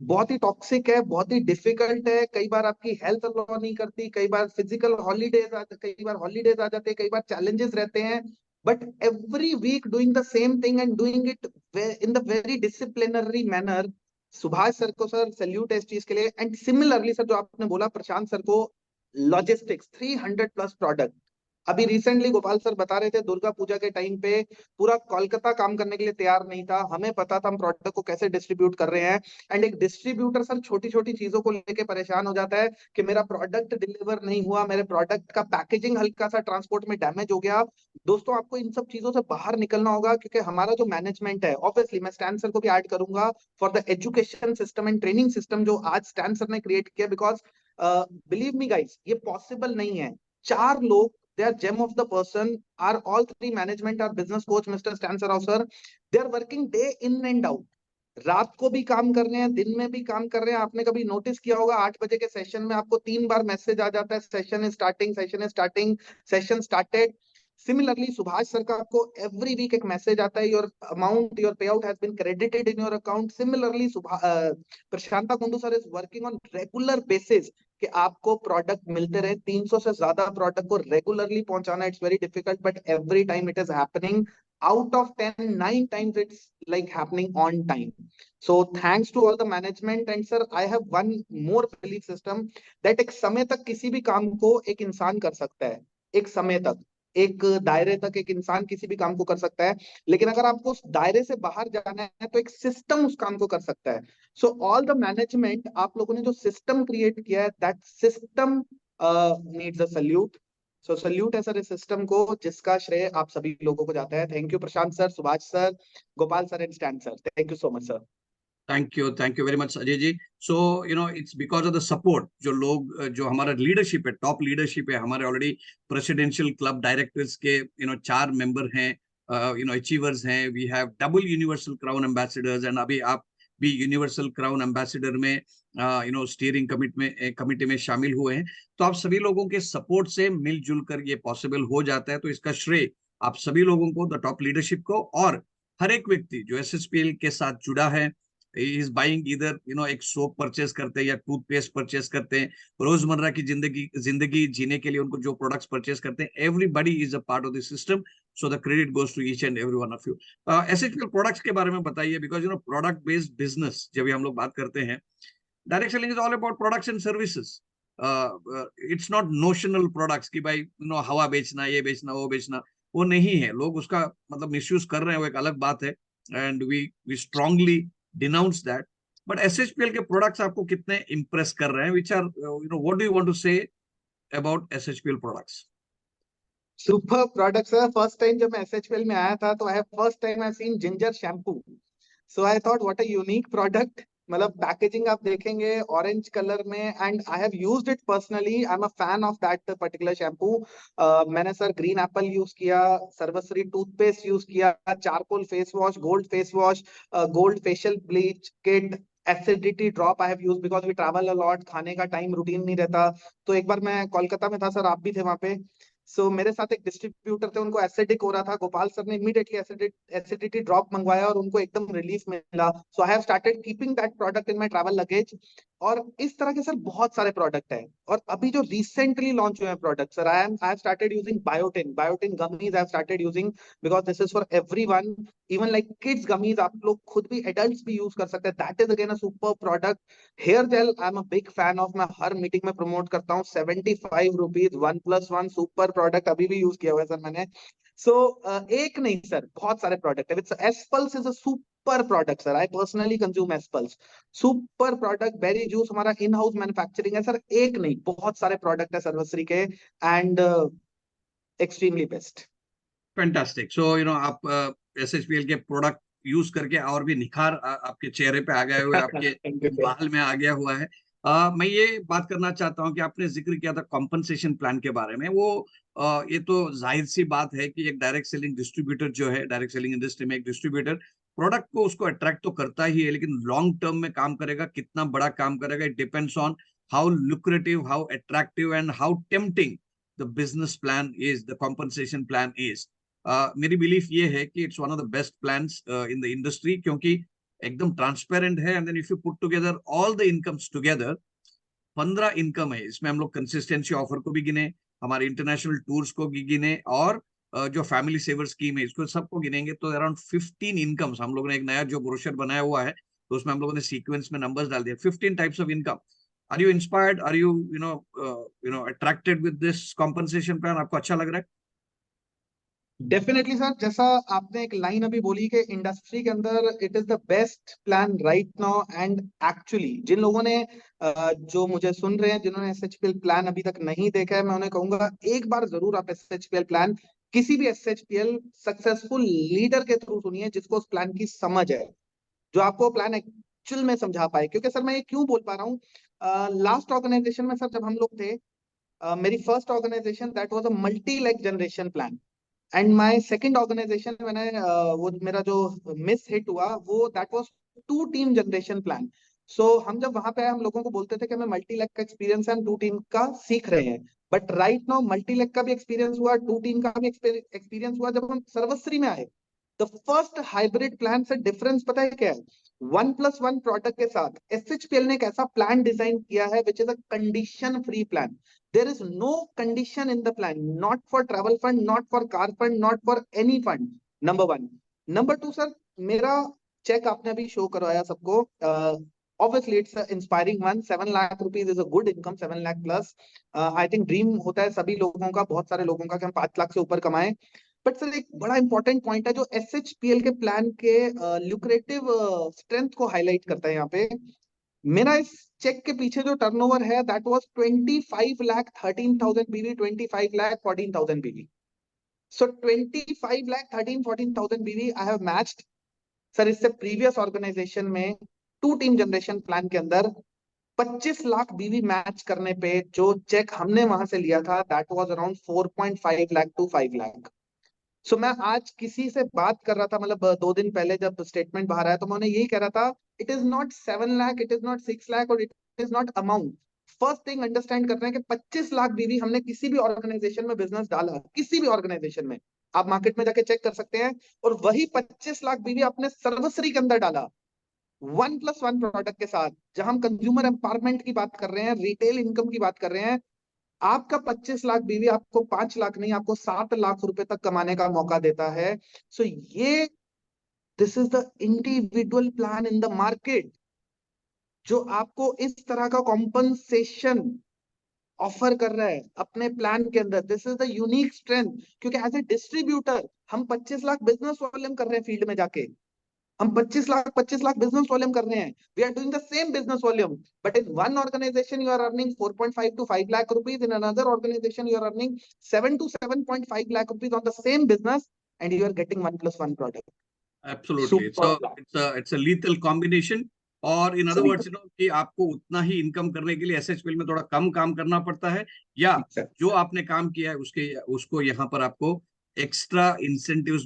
बहुत ही टॉक्सिक है, बहुत ही डिफिकल्ट है। कई बार आपकी हेल्थ अलाउ नहीं करती, कई बार फिजिकल हॉलीडेज कई बार हॉलीडेज आ जाते हैं, कई बार चैलेंजेस रहते हैं, but every week doing the same thing and doing it in the very disciplinary manner. Subhash sir को सर सैल्यूट है इस चीज के लिए। एंड सिमिलरली सर जो आपने बोला प्रशांत सर को, लॉजिस्टिक्स 300+ प्रोडक्ट। अभी रिसेंटली गोपाल सर बता रहे थे दुर्गा पूजा के टाइम पे पूरा कोलकाता काम करने के लिए तैयार नहीं था, हमें पता था हम प्रोडक्ट को कैसे डिस्ट्रीब्यूट कर रहे हैं। एंड एक डिस्ट्रीब्यूटर सर छोटी छोटी चीजों को लेके परेशान हो जाता है कि मेरा प्रोडक्ट डिलीवर नहीं हुआ, मेरे प्रोडक्ट का पैकेजिंग हल्का सा ट्रांसपोर्ट में डैमेज हो गया। दोस्तों आपको इन सब चीजों से बाहर निकलना होगा, क्योंकि हमारा जो मैनेजमेंट है, ऑब्वियसली मैं स्टैन सर को भी ऐड करूंगा for the education system and training system जो आज स्टैन सर ने क्रिएट किया। बिकॉज बिलीव मी गाइस, ये पॉसिबल नहीं है। 4 लोग, they are gem of the person, are all 3 management, our business coach Mr. Stan Sarao sir, they are working day in and out, रात को भी काम कर रहे हैं, दिन में भी काम कर रहे हैं। आपने कभी नोटिस किया होगा 8 बजे के सेशन में आपको 3 बार मैसेज आ जाता है, session is starting, session is starting, session started. Similarly Subhash sir का आपको एवरी वीक एक मैसेज आता है, your amount, your payout has been credited in your account. Similarly Prashanta Kundu sir is working on regular basis कि आपको product मिलते रहे। 300 से ज्यादा प्रोडक्ट को रेगुलरली पहुंचाना, it's very difficult, but every time it is happening. out of 10, 9 times it's like happening on time. So thanks to all the management. And sir, I have one more belief system that एक समय तक किसी भी काम को एक इंसान कर सकता है। एक समय तक, एक दायरे तक एक इंसान किसी भी काम को कर सकता है, लेकिन अगर आपको उस दायरे से बाहर जाना है तो एक सिस्टम उस काम को कर सकता है। सो ऑल द मैनेजमेंट, आप लोगों ने जो सिस्टम क्रिएट किया है, that system needs a salute. So salute है सर इस सिस्टम को, जिसका श्रेय आप सभी लोगों को जाता है। Thank you Prashant sir, Subhash sir, Gopal sir and Stan sir. Thank you so much sir. Thank you very much Ajay ji. So it's because of the support, जो लोग जो हमारा लीडरशिप है, टॉप लीडरशिप है हमारे, ऑलरेडी प्रेसिडेंशियल क्लब डायरेक्टर्स के 4 मेंबर हैं, achievers हैं। We have double universal crown ambassadors, and अभी आप भी यूनिवर्सल क्राउन एम्बेसडर में स्टीयरिंग कमिटी में शामिल हुए हैं। तो आप सभी लोगों के सपोर्ट से मिलजुल कर ये पॉसिबल हो जाता है। तो इसका श्रेय आप सभी लोगों को, द टॉप लीडरशिप को, और हर एक व्यक्ति जो SHPL के साथ जुड़ा है, इज बाइंग इधर एक सोप परचेस करते हैं या टूथपेस्ट परचेस करते हैं, रोजमर्रा की जिंदगी जीने के लिए उनको जो प्रोडक्ट्स परचेस करते हैं, everybody is a part of the system. So the credit goes to each and every one of you. SHPL products के बारे में बताइए, बिकॉज प्रोडक्ट बेस्ड बिजनेस जब भी हम लोग बात करते हैं, direct selling is all about products and services. It's not notional products कि भाई हवा बेचना, ये बेचना, वो बेचना, वो नहीं है। लोग उसका मतलब मिसयूज कर रहे हैं, वो एक अलग बात है, and we strongly denounce that. But SHPL के प्रोडक्ट्स आपको कितने इंप्रेस कर रहे हैं? Which are what do you want to say about SHPL products? Super products है। फर्स्ट टाइम जब मैं SHPL में आया था तो I have first time I seen ginger shampoo. So I thought what a unique product. मतलब packaging आप देखेंगे ऑरेंज कलर में, and I have used it personally. I am a fan of that particular shampoo. मैंने sir green apple use किया, Sarvashree toothpaste use किया, charcoal face wash, gold face wash, gold facial bleach kit, acidity drop I have use because we travel a lot, खाने का time routine नहीं रहता। तो एक बार मैं कोलकाता में था सर, आप भी थे वहां पे। सो मेरे साथ एक डिस्ट्रीब्यूटर थे, उनको एसिडिक हो रहा था। गोपाल सर ने इमीडिएटली एसिडिटी ड्रॉप मंगवाया और उनको एकदम रिलीफ मिला। So I have started keeping that product in my travel luggage. और इस तरह के सर बहुत सारे प्रोडक्ट हैं। और अभी जो रिसेंटली लॉन्च हुए हैं product sir, I have started using biotin gummies. I have started using because this is for everyone. Even like kids gummies आप लोग खुद भी, एडल्ट्स भी यूज कर सकते हैं। That is again a super product. Hair gel I am a big fan of, मैं हर मीटिंग में प्रमोट करता हूँ। 75 रुपीज 1+1 सुपर प्रोडक्ट, अभी भी यूज किया हुआ है सर मैंने। सो एक नहीं सर, बहुत सारे प्रोडक्ट है। Splus is a super product sir, I personally consume Splus. Super product. Berry juice हमारा इन हाउस मैन्युफैक्चरिंग है सर, एक नहीं बहुत सारे प्रोडक्ट है सर्वश्री के, and extremely best. Fantastic. So आप SHPL के प्रोडक्ट यूज करके और भी निखार आपके चेहरे पे आ गए हुए, आपके थैंक यू सर। बाल में आ गया हुआ है। मैं ये बात करना चाहता हूँ कि आपने जिक्र किया था कॉम्पनसेशन प्लान के बारे में। वो ये तो जाहिर सी बात है कि एक डायरेक्ट सेलिंग डिस्ट्रीब्यूटर जो है, डायरेक्ट सेलिंग इंडस्ट्री में एक डिस्ट्रीब्यूटर प्रोडक्ट को उसको अट्रैक्ट तो करता ही है, लेकिन लॉन्ग टर्म में काम करेगा, कितना बड़ा काम करेगा, it depends on how lucrative, how attractive and how tempting the business plan is, the compensation plan is. मेरी बिलीफ ये है कि it's one of the best plans in the industry, क्योंकि एकदम ट्रांसपेरेंट है। And then if you put together all the incomes together, 15 income है इसमें। हम लोग कंसिस्टेंसी ऑफर को भी गिने, हमारे इंटरनेशनल टूर्स को भी गिने, और जो फैमिली सेवर स्कीम है इसको सबको गिनेंगे तो अराउंड 15 इनकम्स। हम लोगों ने एक नया जो ब्रोशर बनाया हुआ है, तो उसमें हम लोगों ने सीक्वेंस में नंबर्स डाल दिया, 15 types of income. Are you inspired? Are you attracted with this compensation plan? आपको अच्छा लग रहा है? डेफिनेटली सर, जैसा आपने एक लाइन अभी बोली कि इंडस्ट्री के अंदर it is the best plan right now, and actually जिन लोगों ने जो मुझे सुन रहे हैं, जिन्होंने SHPL प्लान अभी तक नहीं देखा है, मैं उन्हें कहूंगा एक बार जरूर आप SHPL प्लान, किसी भी SHPL सक्सेसफुल लीडर के थ्रू सुनिए, जिसको उस प्लान की समझ है, जो आपको प्लान एक्चुअल में समझा पाए। क्योंकि सर मैं ये क्यों बोल पा रहा हूँ, लास्ट ऑर्गेनाइजेशन में सर जब हम लोग थे, मेरी first organisation that was a multi leg generation plan, and my second organisation मैंने वो मेरा जो मिस हिट हुआ वो that was two team generation plan. So हम जब वहां पे आए, हम लोगों को बोलते थे कि हमें मल्टी लेग का एक्सपीरियंस है, हम टू टीम का सीख रहे हैं, but right now multi leg का भी एक्सपीरियंस हुआ, टू टीम का भी एक्सपीरियंस हुआ जब हम सर्वश्री में आए। द फर्स्ट हाइब्रिड प्लान से डिफरेंस पता है क्या है? 1+1 प्रोडक्ट के साथ एसएचपीएल ने एक ऐसा प्लान डिजाइन किया है which is a condition free plan. There is no condition in the plan, not for travel fund, not for car fund, not for any fund. Number one. Number two sir, मेरा cheque आपने अभी show करवाया सबको, obviously it's inspiring one. 7 lakh rupees is a good income, 7 lakh plus. I think dream होता है सभी लोगों का, बहुत सारे लोगों का, कि हम 5 लाख से ऊपर कमाएं। बट सर एक बड़ा इंपॉर्टेंट पॉइंट है जो एसएचपीएल के प्लान के ल्यूक्रेटिव स्ट्रेंथ को हाईलाइट करता है यहाँ पे। मेरा इस चेक के पीछे जो टर्नओवर है दैट वाज 25,13,000 बीवी, 25,14,000 बीवी। सो 25,13,14,000 बीवी आई हैव मैच्ड सर। इससे प्रीवियस ऑर्गेनाइजेशन में टू टीम जनरेशन प्लान के अंदर 25 लाख बीवी मैच करने पे जो चेक हमने वहां से लिया था that was around 4.5 lakh to 5 lakh. So मैं आज किसी से बात कर रहा था, मतलब 2 दिन पहले जब स्टेटमेंट बाहर आया, तो मैं उन्हें यही कह रहा था, it is not 7 lakh, it is not 6 lakh, और it is not amount. First thing understand करना है कि 25 लाख बीवी हमने किसी भी ऑर्गेनाइजेशन में बिजनेस डाला, किसी भी ऑर्गेनाइजेशन में, आप मार्केट में जाके चेक कर सकते हैं, और वही 25 लाख बीवी आपने सर्वश्री के अंदर डाला 1+1 प्रोडक्ट के साथ, जहां हम कंज्यूमर एम्पावरमेंट की बात कर रहे हैं, रिटेल इनकम की बात कर रहे हैं। आपका 25 लाख बीवी आपको 5 लाख नहीं, आपको 7 लाख रुपए तक कमाने का मौका देता है। सो ये this is the individual plan in the market जो आपको इस तरह का कॉम्पनसेशन ऑफर कर रहा है अपने प्लान के अंदर। This is the unique strength, क्योंकि एज ए डिस्ट्रीब्यूटर हम 25 लाख बिजनेस वॉल्यूम कर रहे हैं फील्ड में जाके, हम 25 लाख बिजनेस वॉल्यूम कर रहे हैं। We are doing the same business volume, but in one organisation you are earning 4.5 to 5 lakh rupees, in another organization you are earning 7 to 7.5 lakh rupees on the same business, and you are getting 1+1 product. Absolutely, Super so plan. It's a lethal combination. और in other सही words कि आपको उतना ही income करने के लिए एसएचपीएल में थोड़ा कम काम करना पड़ता है, या है। जो आपने काम किया है उसको यहाँ पर आपको एक्स्ट्रा इंसेंटिव्स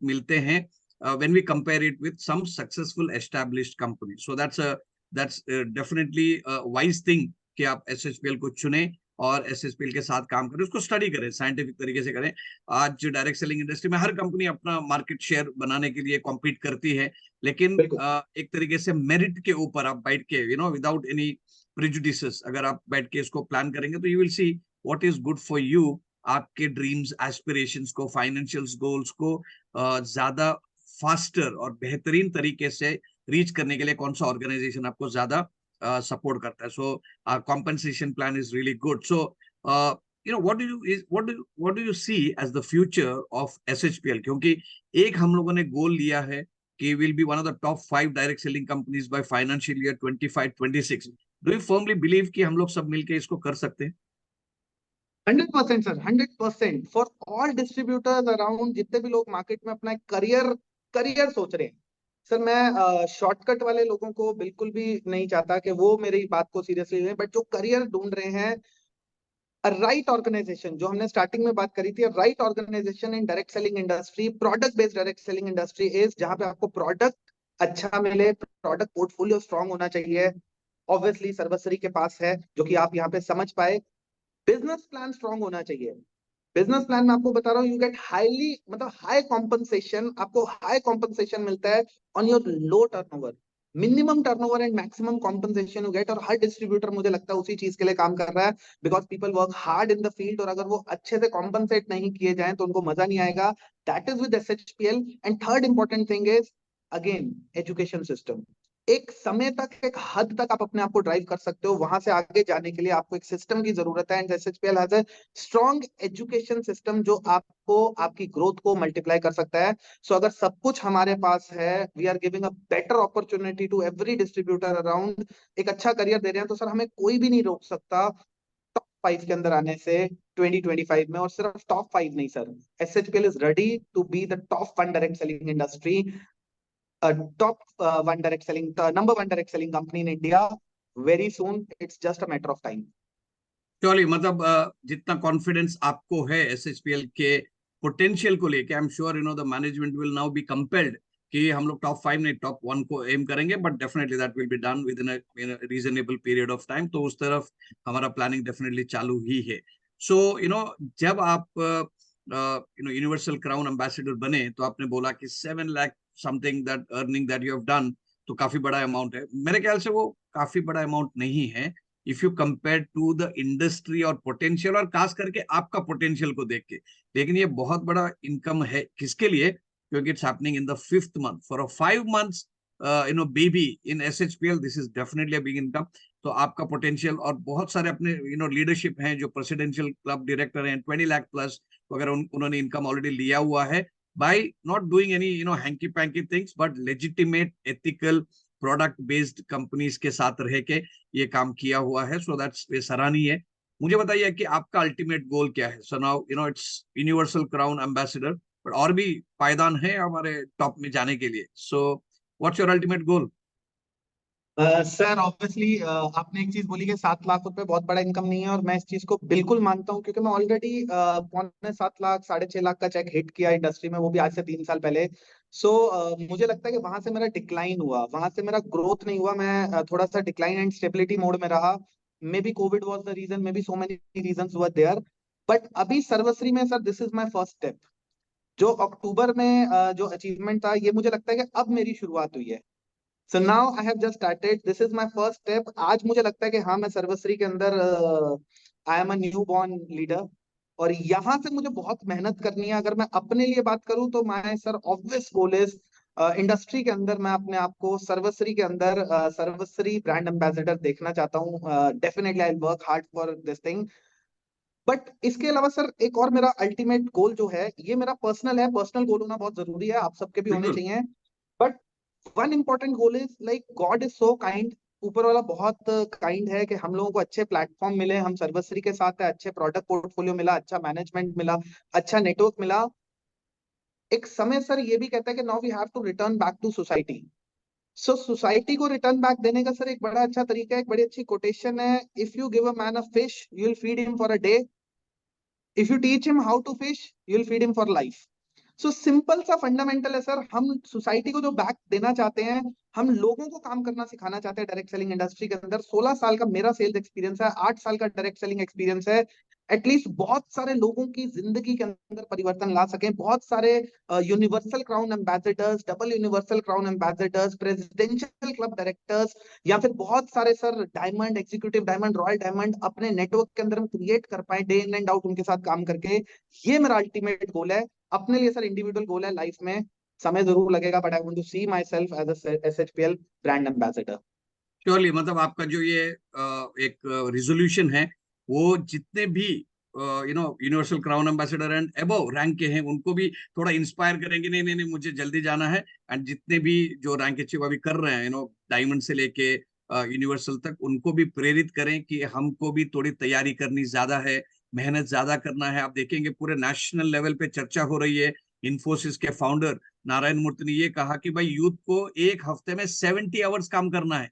मिलते हैं when we compare it with some successful established company. So that's definitely wise thing कि आप एसएचपीएल को चुने और एसएचपीएल के साथ काम करें, उसको स्टडी करें, साइंटिफिक तरीके से करें। आज डायरेक्ट सेलिंग इंडस्ट्री में हर कंपनी अपना मार्केट शेयर बनाने के लिए कॉम्पीट करती है, लेकिन बिल्कुल एक तरीके से मेरिट के ऊपर आप बैठ के विदाउट एनी प्रिजुडिसेस अगर आप बैठ के इसको प्लान करेंगे तो you will see what is good for you. आपके ड्रीम्स, एस्पिरेशंस को, फाइनेंशियल गोल्स को ज्यादा फास्टर और बेहतरीन तरीके से रीच करने के लिए कौन सा ऑर्गेनाइजेशन आपको ज्यादा सपोर्ट करता है। सो compensation plan is really good. So what do you see as the future of SHPL? क्योंकि एक हम लोगों ने गोल लिया है कि will be one of the top 5 direct selling companies by financial year 25-26. Do you firmly believe कि हम लोग सब मिलके इसको कर सकते हैं? 100% sir, 100% for all distributors around, जितने भी लोग मार्केट में अपना करियर करियर सोच रहे हैं। सर मैं शॉर्टकट वाले लोगों को बिल्कुल भी नहीं चाहता कि वो मेरी बात को सीरियसली लें, बट जो करियर ढूंढ रहे हैं, राइट ऑर्गेनाइजेशन, जो हमने स्टार्टिंग में बात करी थी, right organisation in direct selling industry, product based direct selling industry is जहां पे आपको प्रोडक्ट अच्छा मिले, प्रोडक्ट पोर्टफोलियो स्ट्रांग होना चाहिए। ऑब्वियसली सर्वश्री के पास है, जो कि आप यहाँ पे समझ पाए। बिजनेस प्लान स्ट्रांग होना चाहिए। बिजनेस प्लान में आपको बता रहा हूँ, यू गेट हाईली, मतलब हाई कॉम्पनसेशन, आपको हाई कॉम्पनसेशन मिलता है on your low turnover. Minimum turnover and maximum compensation you get. और हर डिस्ट्रीब्यूटर मुझे लगता है उसी चीज के लिए काम कर रहा है, because people work hard in the field, और अगर वो अच्छे से कॉम्पनसेट नहीं किए जाए तो उनको मजा नहीं आएगा। That is with SHPL. And third important thing is again education system. एक समय तक, एक हद तक आप अपने आप को ड्राइव कर सकते हो, वहां से आगे जाने के लिए आपको एक सिस्टम की जरूरत है। And SHPL has a strong education system जो आपको, आपकी ग्रोथ को मल्टीप्लाई कर सकता है। सो अगर सब कुछ हमारे पास है, we are giving a better opportunity to every distributor around, एक अच्छा करियर दे रहे हैं, तो सर हमें कोई भी नहीं रोक सकता टॉप 5 के अंदर आने से 2025 में। और सिर्फ टॉप 5 नहीं sir, SHPL is ready to be the top 1 direct selling industry, top 1 direct selling, number 1 direct selling company in India very soon. It's just a matter of time. चलिए, मतलब जितना कॉन्फिडेंस आपको है एसएचपीएल के पोटेंशियल को लेके, I am sure the management will now be compelled कि हम लोग टॉप 5 नहीं टॉप 1 को एम करेंगे, but definitely that will be done with in a reasonable period of time. तो उस तरफ हमारा प्लानिंग डेफिनेटली चालू ही है। सो जब आप यूनिवर्सल क्राउन एम्बेसडर बने तो आपने बोला कि 7 lakh something that earning that you have done, तो काफी बड़ा अमाउंट है। मेरे ख्याल से वो काफी बड़ा अमाउंट नहीं है if you compare to the industry और पोटेंशियल, और खास करके आपका पोटेंशियल को देख के। लेकिन ये बहुत बड़ा इनकम है किसके लिए? क्योंकि it's happening in the 5th month for a 5 months baby in SHPL, this is definitely a big income. तो आपका पोटेंशियल, और बहुत सारे अपने लीडरशिप हैं जो प्रेसिडेंशियल क्लब डायरेक्टर हैं 20 लाख प्लस वगैरह, उन्होंने इनकम ऑलरेडी लिया हुआ है by not doing any hanky panky things, but legitimate ethical product based companies के साथ रह के ये काम किया हुआ है। सो दैट्स सराहनीय है। मुझे बताइए कि आपका अल्टीमेट गोल क्या है? So now it's universal crown ambassador, but और भी पायदान है हमारे टॉप में जाने के लिए। सो what's your ultimate goal? Sir obviously आपने एक चीज बोली कि 7 लाख रुपए बहुत बड़ा इनकम नहीं है, और मैं इस चीज को बिल्कुल मानता हूँ, क्योंकि मैं ऑलरेडी 6.25 लाख 6.5 लाख का चेक हिट किया इंडस्ट्री में, वो भी आज से 3 साल पहले। सो मुझे लगता है कि वहां से मेरा डिक्लाइन हुआ, वहां से मेरा ग्रोथ नहीं हुआ, मैं थोड़ा सा डिक्लाइन एंड स्टेबिलिटी मोड में रहा। Maybe Covid was the reason, maybe so many reason were there. But अभी सर्वश्री में sir this is my first step. जो अक्टूबर में जो अचीवमेंट था, ये मुझे लगता है कि अब मेरी शुरुआत हुई है। So now I have just started, this is my first step. आज मुझे लगता है कि हाँ, मैं सर्वश्री के अंदर आई am a new born leader, और यहाँ से मुझे बहुत मेहनत करनी है। अगर मैं अपने लिए बात करूँ तो मैं sir obvious goal is industry के अंदर मैं अपने आप को सर्वश्री के अंदर सर्वश्री ब्रांड एम्बेसडर देखना चाहता हूँ। Definitely I work hard for this thing. But इसके अलावा सर एक और मेरा अल्टीमेट गोल जो है, ये मेरा पर्सनल है। पर्सनल गोल होना बहुत जरूरी है, आप सबके भी होने बिल्कुल। चाहिए। But one important goal is like God is so kind, ऊपर वाला बहुत काइंड है कि हम लोगों को अच्छे प्लेटफॉर्म मिले, हम सर्वश्री के साथ है, अच्छे प्रोडक्ट पोर्टफोलियो मिला, अच्छा मैनेजमेंट मिला, अच्छा नेटवर्क मिला। एक समय सर ये भी कहता है कि now we have to return back to society. So society को रिटर्न बैक देने का सर एक बड़ा अच्छा तरीका है, एक बड़ी अच्छी कोटेशन है, if you give a man a fish you will feed him for a day, if you teach him how to fish you will feed him for life. So simple सा फंडामेंटल है sir, हम society को जो back देना चाहते हैं, हम लोगों को काम करना सिखाना चाहते हैं डायरेक्ट सेलिंग इंडस्ट्री के अंदर। 16 साल का मेरा सेल्स एक्सपीरियंस है, 8 साल का डायरेक्ट सेलिंग एक्सपीरियंस है। एटलीस्ट बहुत सारे लोगों की जिंदगी के अंदर परिवर्तन ला सकें, बहुत सारे universal crown ambassadors, double universal crown ambassadors, presidential club directors, या फिर बहुत सारे sir diamond executive, diamond royal diamond अपने नेटवर्क के अंदर हम क्रिएट कर पाए डे इन एंड आउट उनके साथ काम करके। ये मेरा अल्टीमेट गोल है अपने लिए सर, इंडिविजुअल गोल है लाइफ में। समय जरूर लगेगा, but I want to see myself as SHPL brand ambassador. Surely, मतलब आपका जो ये एक रिजोल्यूशन है, वो जितने भी universal crown ambassador and above rank के हैं उनको भी थोड़ा इंस्पायर करेंगे, नहीं नहीं नहीं मुझे जल्दी जाना है। एंड जितने भी जो रैंक अचीव अभी कर रहे हैं डायमंड से लेके यूनिवर्सल तक, उनको भी प्रेरित करें कि हमको भी थोड़ी तैयारी करनी ज्यादा है, मेहनत ज्यादा करना है। आप देखेंगे पूरे नेशनल लेवल पे चर्चा हो रही है। इन्फोसिस के फाउंडर नारायण मूर्ति ने ये कहा कि भाई यूथ को एक हफ्ते में 70 आवर्स काम करना है।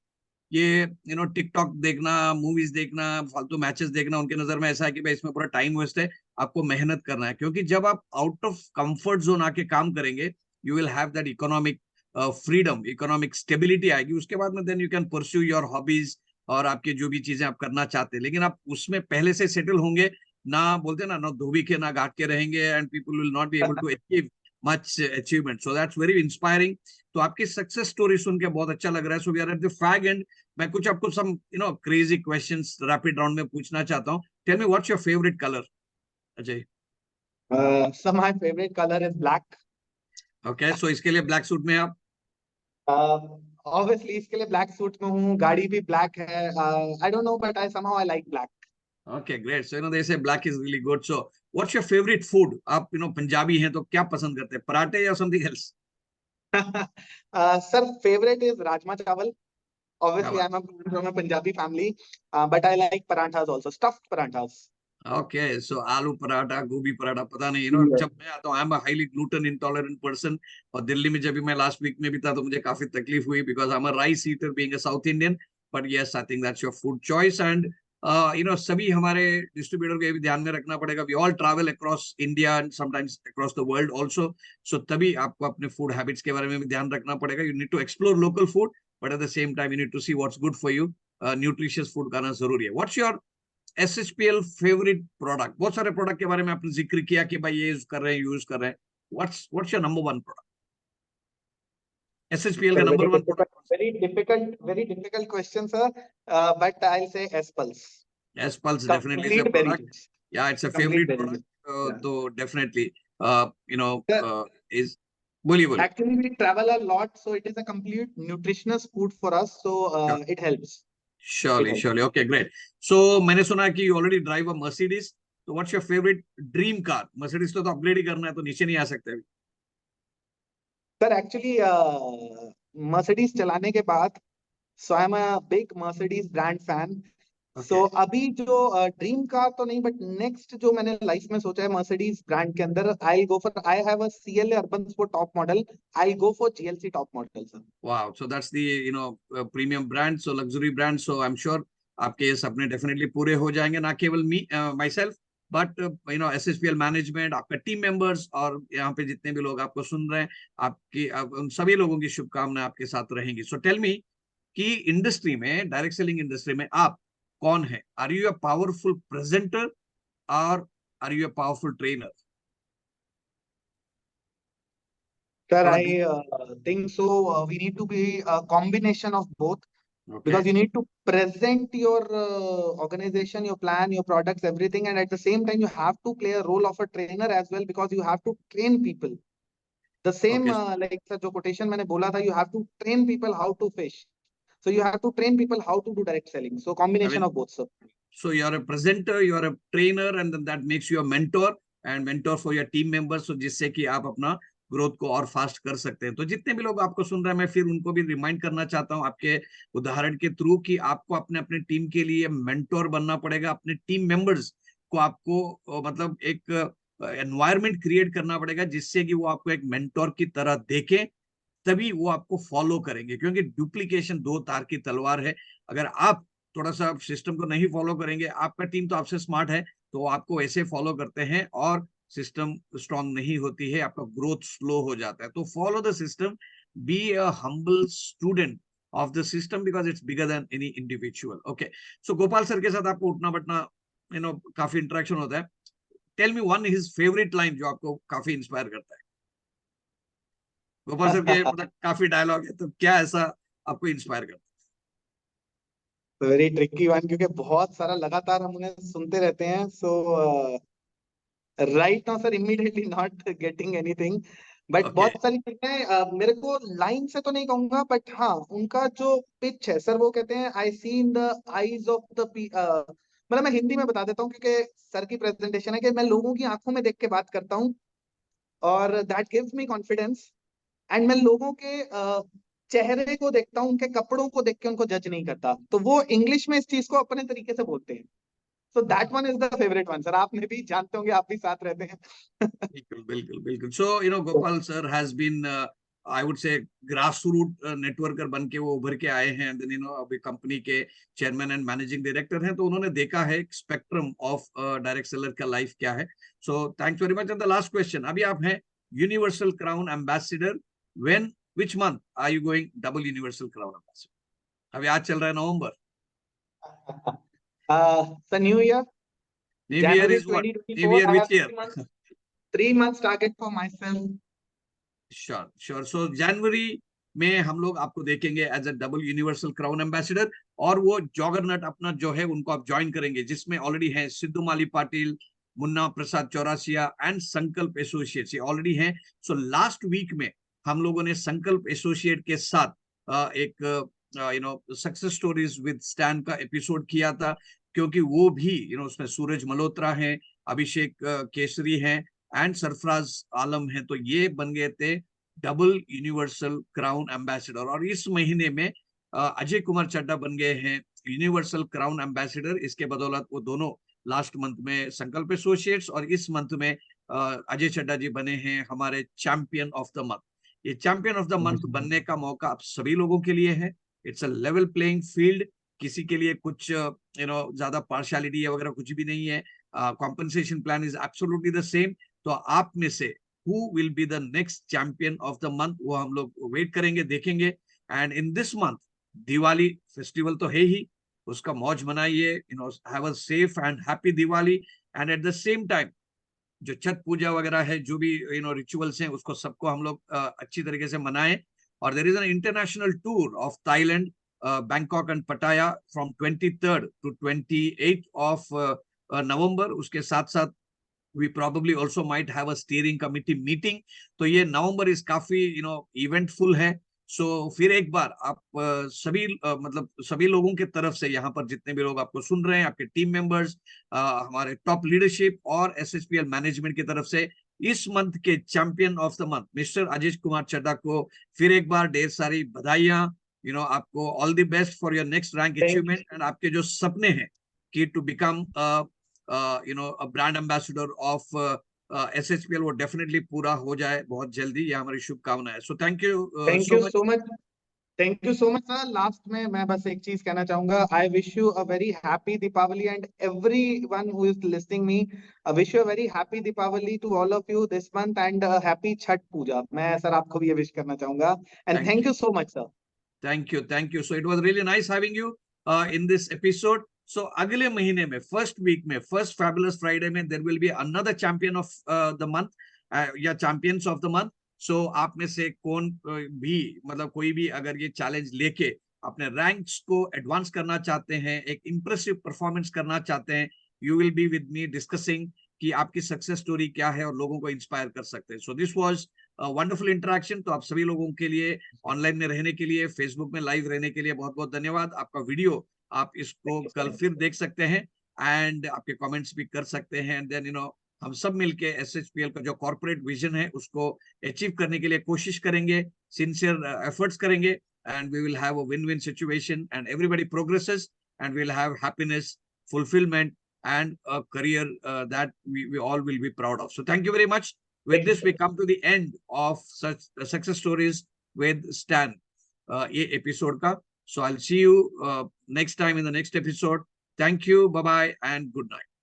ये टिकटॉक देखना, मूवीज देखना, फालतू मैचेस देखना उनके नजर में ऐसा है कि भाई इसमें पूरा टाइम वेस्ट है। आपको मेहनत करना है, क्योंकि जब आप आउट ऑफ कंफर्ट जोन आके काम करेंगे, you will have that economic freedom, economic stability आएगी। उसके बाद में then you can pursue your hobbies और आपके जो भी चीजें आप करना चाहते हैं। लेकिन आप उसमें पहले से सेटल होंगे ना, बोलते ना धोबी के ना घाट के रहेंगे, and people will not be able to achieve much achievement. So that's very inspiring. तो आपकी सक्सेस स्टोरी सुन के बहुत अच्छा लग रहा है। So we are at the fag end मैं कुछ आपको some crazy questions rapid round में पूछना चाहता हूँ। Tell me what's your favourite colour, Ajay? Sir my favourite colour is black. Okay, so इसके लिए ब्लैक सूट में आप? ऑब्वियसली इसके लिए ब्लैक सूट में हूँ, गाड़ी भी ब्लैक है। I don't know but I somehow I like black. Okay great. So they say black is really good. So what's your favourite food? आप पंजाबी हैं तो क्या पसंद करते हैं, पराठे या something else? Sir favourite is rajma चावल। क्या Obviously, बात। I'm from a Punjabi family, but I like paranthas also, stuffed paranthas. Okay, so aloo paratha, गोभी पराठा, पता नहीं Yes. जब मैं आता हूँ, I am highly gluten intolerant person. और दिल्ली में जब भी मैं लास्ट वीक में भी था तो मुझे काफी तकलीफ हुई, because I am a rice eater being a south Indian. But yes, I think that's your food choice. And सभी हमारे डिस्ट्रीब्यूटर को ये भी ध्यान में रखना पड़ेगा, we all travel across India and sometimes across the world also, so तभी आपको अपने फूड हैबिट्स के बारे में भी ध्यान रखना पड़ेगा। You need to explore local food, but at the same time you need to see what's good for you. Nutritious food खाना जरूरी है। What's your SHPL favourite product? बहुत सारे प्रोडक्ट के बारे में आपने जिक्र किया कि भाई ये यूज कर रहे हैं, यूज कर रहे हैं, what's your number one product, SHPL का Sir, number one product? very difficult question, sir. But I'll say S-Pulse. S-Pulse definitely is a Complete berry product. juice. Yeah, it's a Complete favorite berry product. juice. Yeah. So definitely, Sir, is बोलिए। actually we travel a lot, so it is a complete nutritious food for us. So it helps. It helps. Surely. Okay, great. So मैंने सुना है कि you already drive a Mercedes. So what's your favorite dream car? Mercedes तो upgrade ही करना है, तो नीचे नहीं आ सकते अभी। Sir, actually, Mercedes चलाने के बाद, so I'm a big Mercedes brand fan. So Okay. अभी जो ड्रीम कार तो नहीं, बट नेक्स्ट जो मैंने लाइफ में सोचा है Mercedes ब्रांड के अंदर, I have a CLA Urban Sport top model. I'll go for GLC top model, sir. Wow. So that's the premium brand, so luxury brand. So I'm sure आपके ये सपने डेफिनेटली पूरे हो जाएंगे, ना केवल my self but SHPL management, आपका team members, और यहाँ पे जितने भी लोग आपको सुन रहे हैं, उन सभी लोगों की शुभकामनाएं आपके साथ रहेंगी। सो टेल मी कि इंडस्ट्री में, डायरेक्ट सेलिंग इंडस्ट्री में आप कौन है? Are you a powerful presenter और are you a powerful trainer? Sir, थोड़ा I think so. We need to be a combination of both, okay. because you need to present your organization, your plan, your products, everything, and at the same time you have to play a role of a trainer as well, because you have to train people. The same okay. like sir, जो quotation मैंने बोला था, you have to train people how to fish. So you have to train people how to do direct selling. So I combination mean, of both, sir. so you are a presenter, you are a trainer, and then that makes you a mentor and mentor for your team members, so जिससे कि आप अपना growth को और fast कर सकते हैं। तो जितने भी लोग आपको सुन रहे हैं, मैं फिर उनको भी रिमाइंड करना चाहता हूं आपके उदाहरण के थ्रू कि आपको अपने अपने टीम के लिए मेंटोर बनना पड़ेगा। अपने टीम मेंबर्स को आपको मतलब एक एनवायरमेंट क्रिएट करना पड़ेगा, जिससे कि वो आपको एक मेंटोर की तरह देखें, तभी वो आपको फॉलो करेंगे। क्योंकि डुप्लीकेशन दो तार की तलवार है। अगर आप थोड़ा सा सिस्टम को नहीं फॉलो करेंगे, आपका टीम तो आपसे स्मार्ट है, तो आपको ऐसे फॉलो करते हैं और सिस्टम स्ट्रांग नहीं होती है, आपका ग्रोथ स्लो हो जाता है। तो follow the system, be a humble student of the system, because it's bigger than any individual. Okay, so Gopal sir के साथ आपको उठना बैठना काफी इंटरेक्शन होता है। Tell me one his favourite line जो आपको काफी इंस्पायर करता है। गोपाल सर के मतलब काफी डायलॉग है, तो क्या ऐसा आपको इंस्पायर करता वेरी ट्रिकी वन, क्योंकि बहुत सारा लगातार हम उन्हें सुनते रहते हैं। So right now sir, immediately not getting anything, है? But okay. बहुत सारी चीजें मेरे को लाइन से तो नहीं कहूंगा, बट हाँ, उनका जो पिच है सर, वो कहते हैं I see in the eyes of the, मतलब मैं हिंदी में बता देता हूँ, क्योंकि सर की प्रेजेंटेशन है कि मैं लोगों की आंखों में देख के बात करता हूँ, और that gives me confidence. And मैं लोगों के चेहरे को देखता हूँ, उनके कपड़ों को देख के उनको जज नहीं करता। तो वो इंग्लिश में इस चीज को अपने तरीके से बोलते हैं। So that one is the favourite one, sir. आप में भी जानते होंगे, आप भी साथ रहते हैं। बिल्कुल बिल्कुल बिल्कुल। So Gopal sir has been, I would say grass root networker बन के वो उभर के आए हैं। देन अभी कंपनी के चेयरमैन एंड मैनेजिंग डायरेक्टर हैं, तो उन्होंने देखा है स्पेक्ट्रम ऑफ डायरेक्ट सेलर का लाइफ क्या है। So thanks very much. And the last question, अभी आप हैं universal crown ambassador, when which month are you going double universal crown ambassador? अभी आज चल रहा है नवंबर, sir new year, new year January is what? New 2024. Year I which have year? 3 months target for myself. Sure sure. So जनवरी में हम लोग आपको देखेंगे as a double universal crown ambassador, और वो जॉगरनट अपना जो है उनको आप ज्वाइन करेंगे, जिसमें ऑलरेडी हैं सिद्धू माली पाटिल, मुन्ना प्रसाद चौरासिया एंड संकल्प एसोसिएट्स, ये ऑलरेडी हैं। सो लास्ट वीक में हम लोगों ने संकल्प एसोसिएट के साथ एक सक्सेस स्टोरीज विद स्टैन का एपिसोड किया था, क्योंकि वो भी उसमें सूरज मल्होत्रा हैं, अभिषेक केसरी हैं एंड सरफराज आलम हैं। तो ये बन गए थे डबल यूनिवर्सल क्राउन एम्बेसडर। और इस महीने में अजय कुमार चड्डा बन गए हैं यूनिवर्सल क्राउन एम्बेसडर। इसके बदौलत वो दोनों लास्ट मंथ में संकल्प एसोसिएट्स, और इस मंथ में अजय चड्डा जी बने हैं हमारे चैंपियन ऑफ द मंथ। ये चैंपियन ऑफ द मंथ बनने का मौका आप सभी लोगों के लिए है। It's a level playing field, किसी के लिए कुछ ज्यादा पार्शियलिटी वगैरह कुछ भी नहीं है। Compensation plan is absolutely the same. तो आप में से who will be the next champion of the month, वो हम लोग वेट करेंगे, देखेंगे। And in this month Diwali festival तो है ही, उसका मौज मनाइए, have a safe and happy Diwali. And at the same time जो छठ पूजा वगैरह है, जो भी रिचुअल्स हैं, उसको सबको हम लोग अच्छी तरीके से मनाएं। और there is an international tour of Thailand, Bangkok and Pattaya from 23rd to 28th of November. उसके साथ साथ we probably also might have a steering committee meeting। तो ये नवंबर इस काफी इवेंटफुल है। सो फिर एक बार आप सभी मतलब सभी लोगों के तरफ से, यहाँ पर जितने भी लोग आपको सुन रहे हैं, आपके टीम मेंबर्स, हमारे टॉप लीडरशिप और एसएचपीएल मैनेजमेंट की तरफ से, इस मंथ के champion of the month mister Aziz Kumar Chadha को फिर एक बार ढेर सारी बधाइयां। आपको all the best for your next rank achievement. And आपके जो सपने हैं कि to become a brand ambassador of SHPL, वो डेफिनेटली पूरा हो जाए बहुत जल्दी, ये हमारी शुभकामना है। So thank you thank so you much. So much. Thank you so much sir. Last में मैं बस एक चीज कहना चाहूंगा, I wish you a very happy Deepavali and everyone who is listening me, I wish you a very happy Deepavali to all of you this month and happy Chhath Puja. मैं sir आपको भी ये विश करना चाहूंगा and thank thank you, you so much sir. Thank you, thank you. So it was really nice having you in this episode. So अगले महीने में first week में, फर्स्ट फैबुलस फ्राइडे में, there will be another champion of the month या champions of the month. So आप में से कौन भी, मतलब कोई भी अगर ये चैलेंज लेके अपने रैंक्स को एडवांस करना चाहते हैं, एक इंप्रेसिव परफॉर्मेंस करना चाहते हैं, you will be with me discussing कि आपकी सक्सेस स्टोरी क्या है और लोगों को इंस्पायर कर सकते हैं। So this was wonderful interaction. तो आप सभी लोगों के लिए, ऑनलाइन में रहने के लिए, फेसबुक में लाइव रहने के लिए बहुत बहुत धन्यवाद। आपका वीडियो आप इसको कल फिर देख सकते हैं एंड आपके कमेंट्स भी कर सकते हैं। एंड देन हम सब मिलके एसएचपीएल का जो कॉर्पोरेट विजन है उसको अचीव करने के लिए कोशिश करेंगे, सिंसियर एफर्ट्स करेंगे, and we will have a win win situation and everybody progresses and we will have happiness, fulfillment and a career that we all will be proud of. So thank you very much. With this, we come to the end of such success stories with Stan, ये episode का. So I'll see you next time in the next episode. Thank you. Bye bye and good night.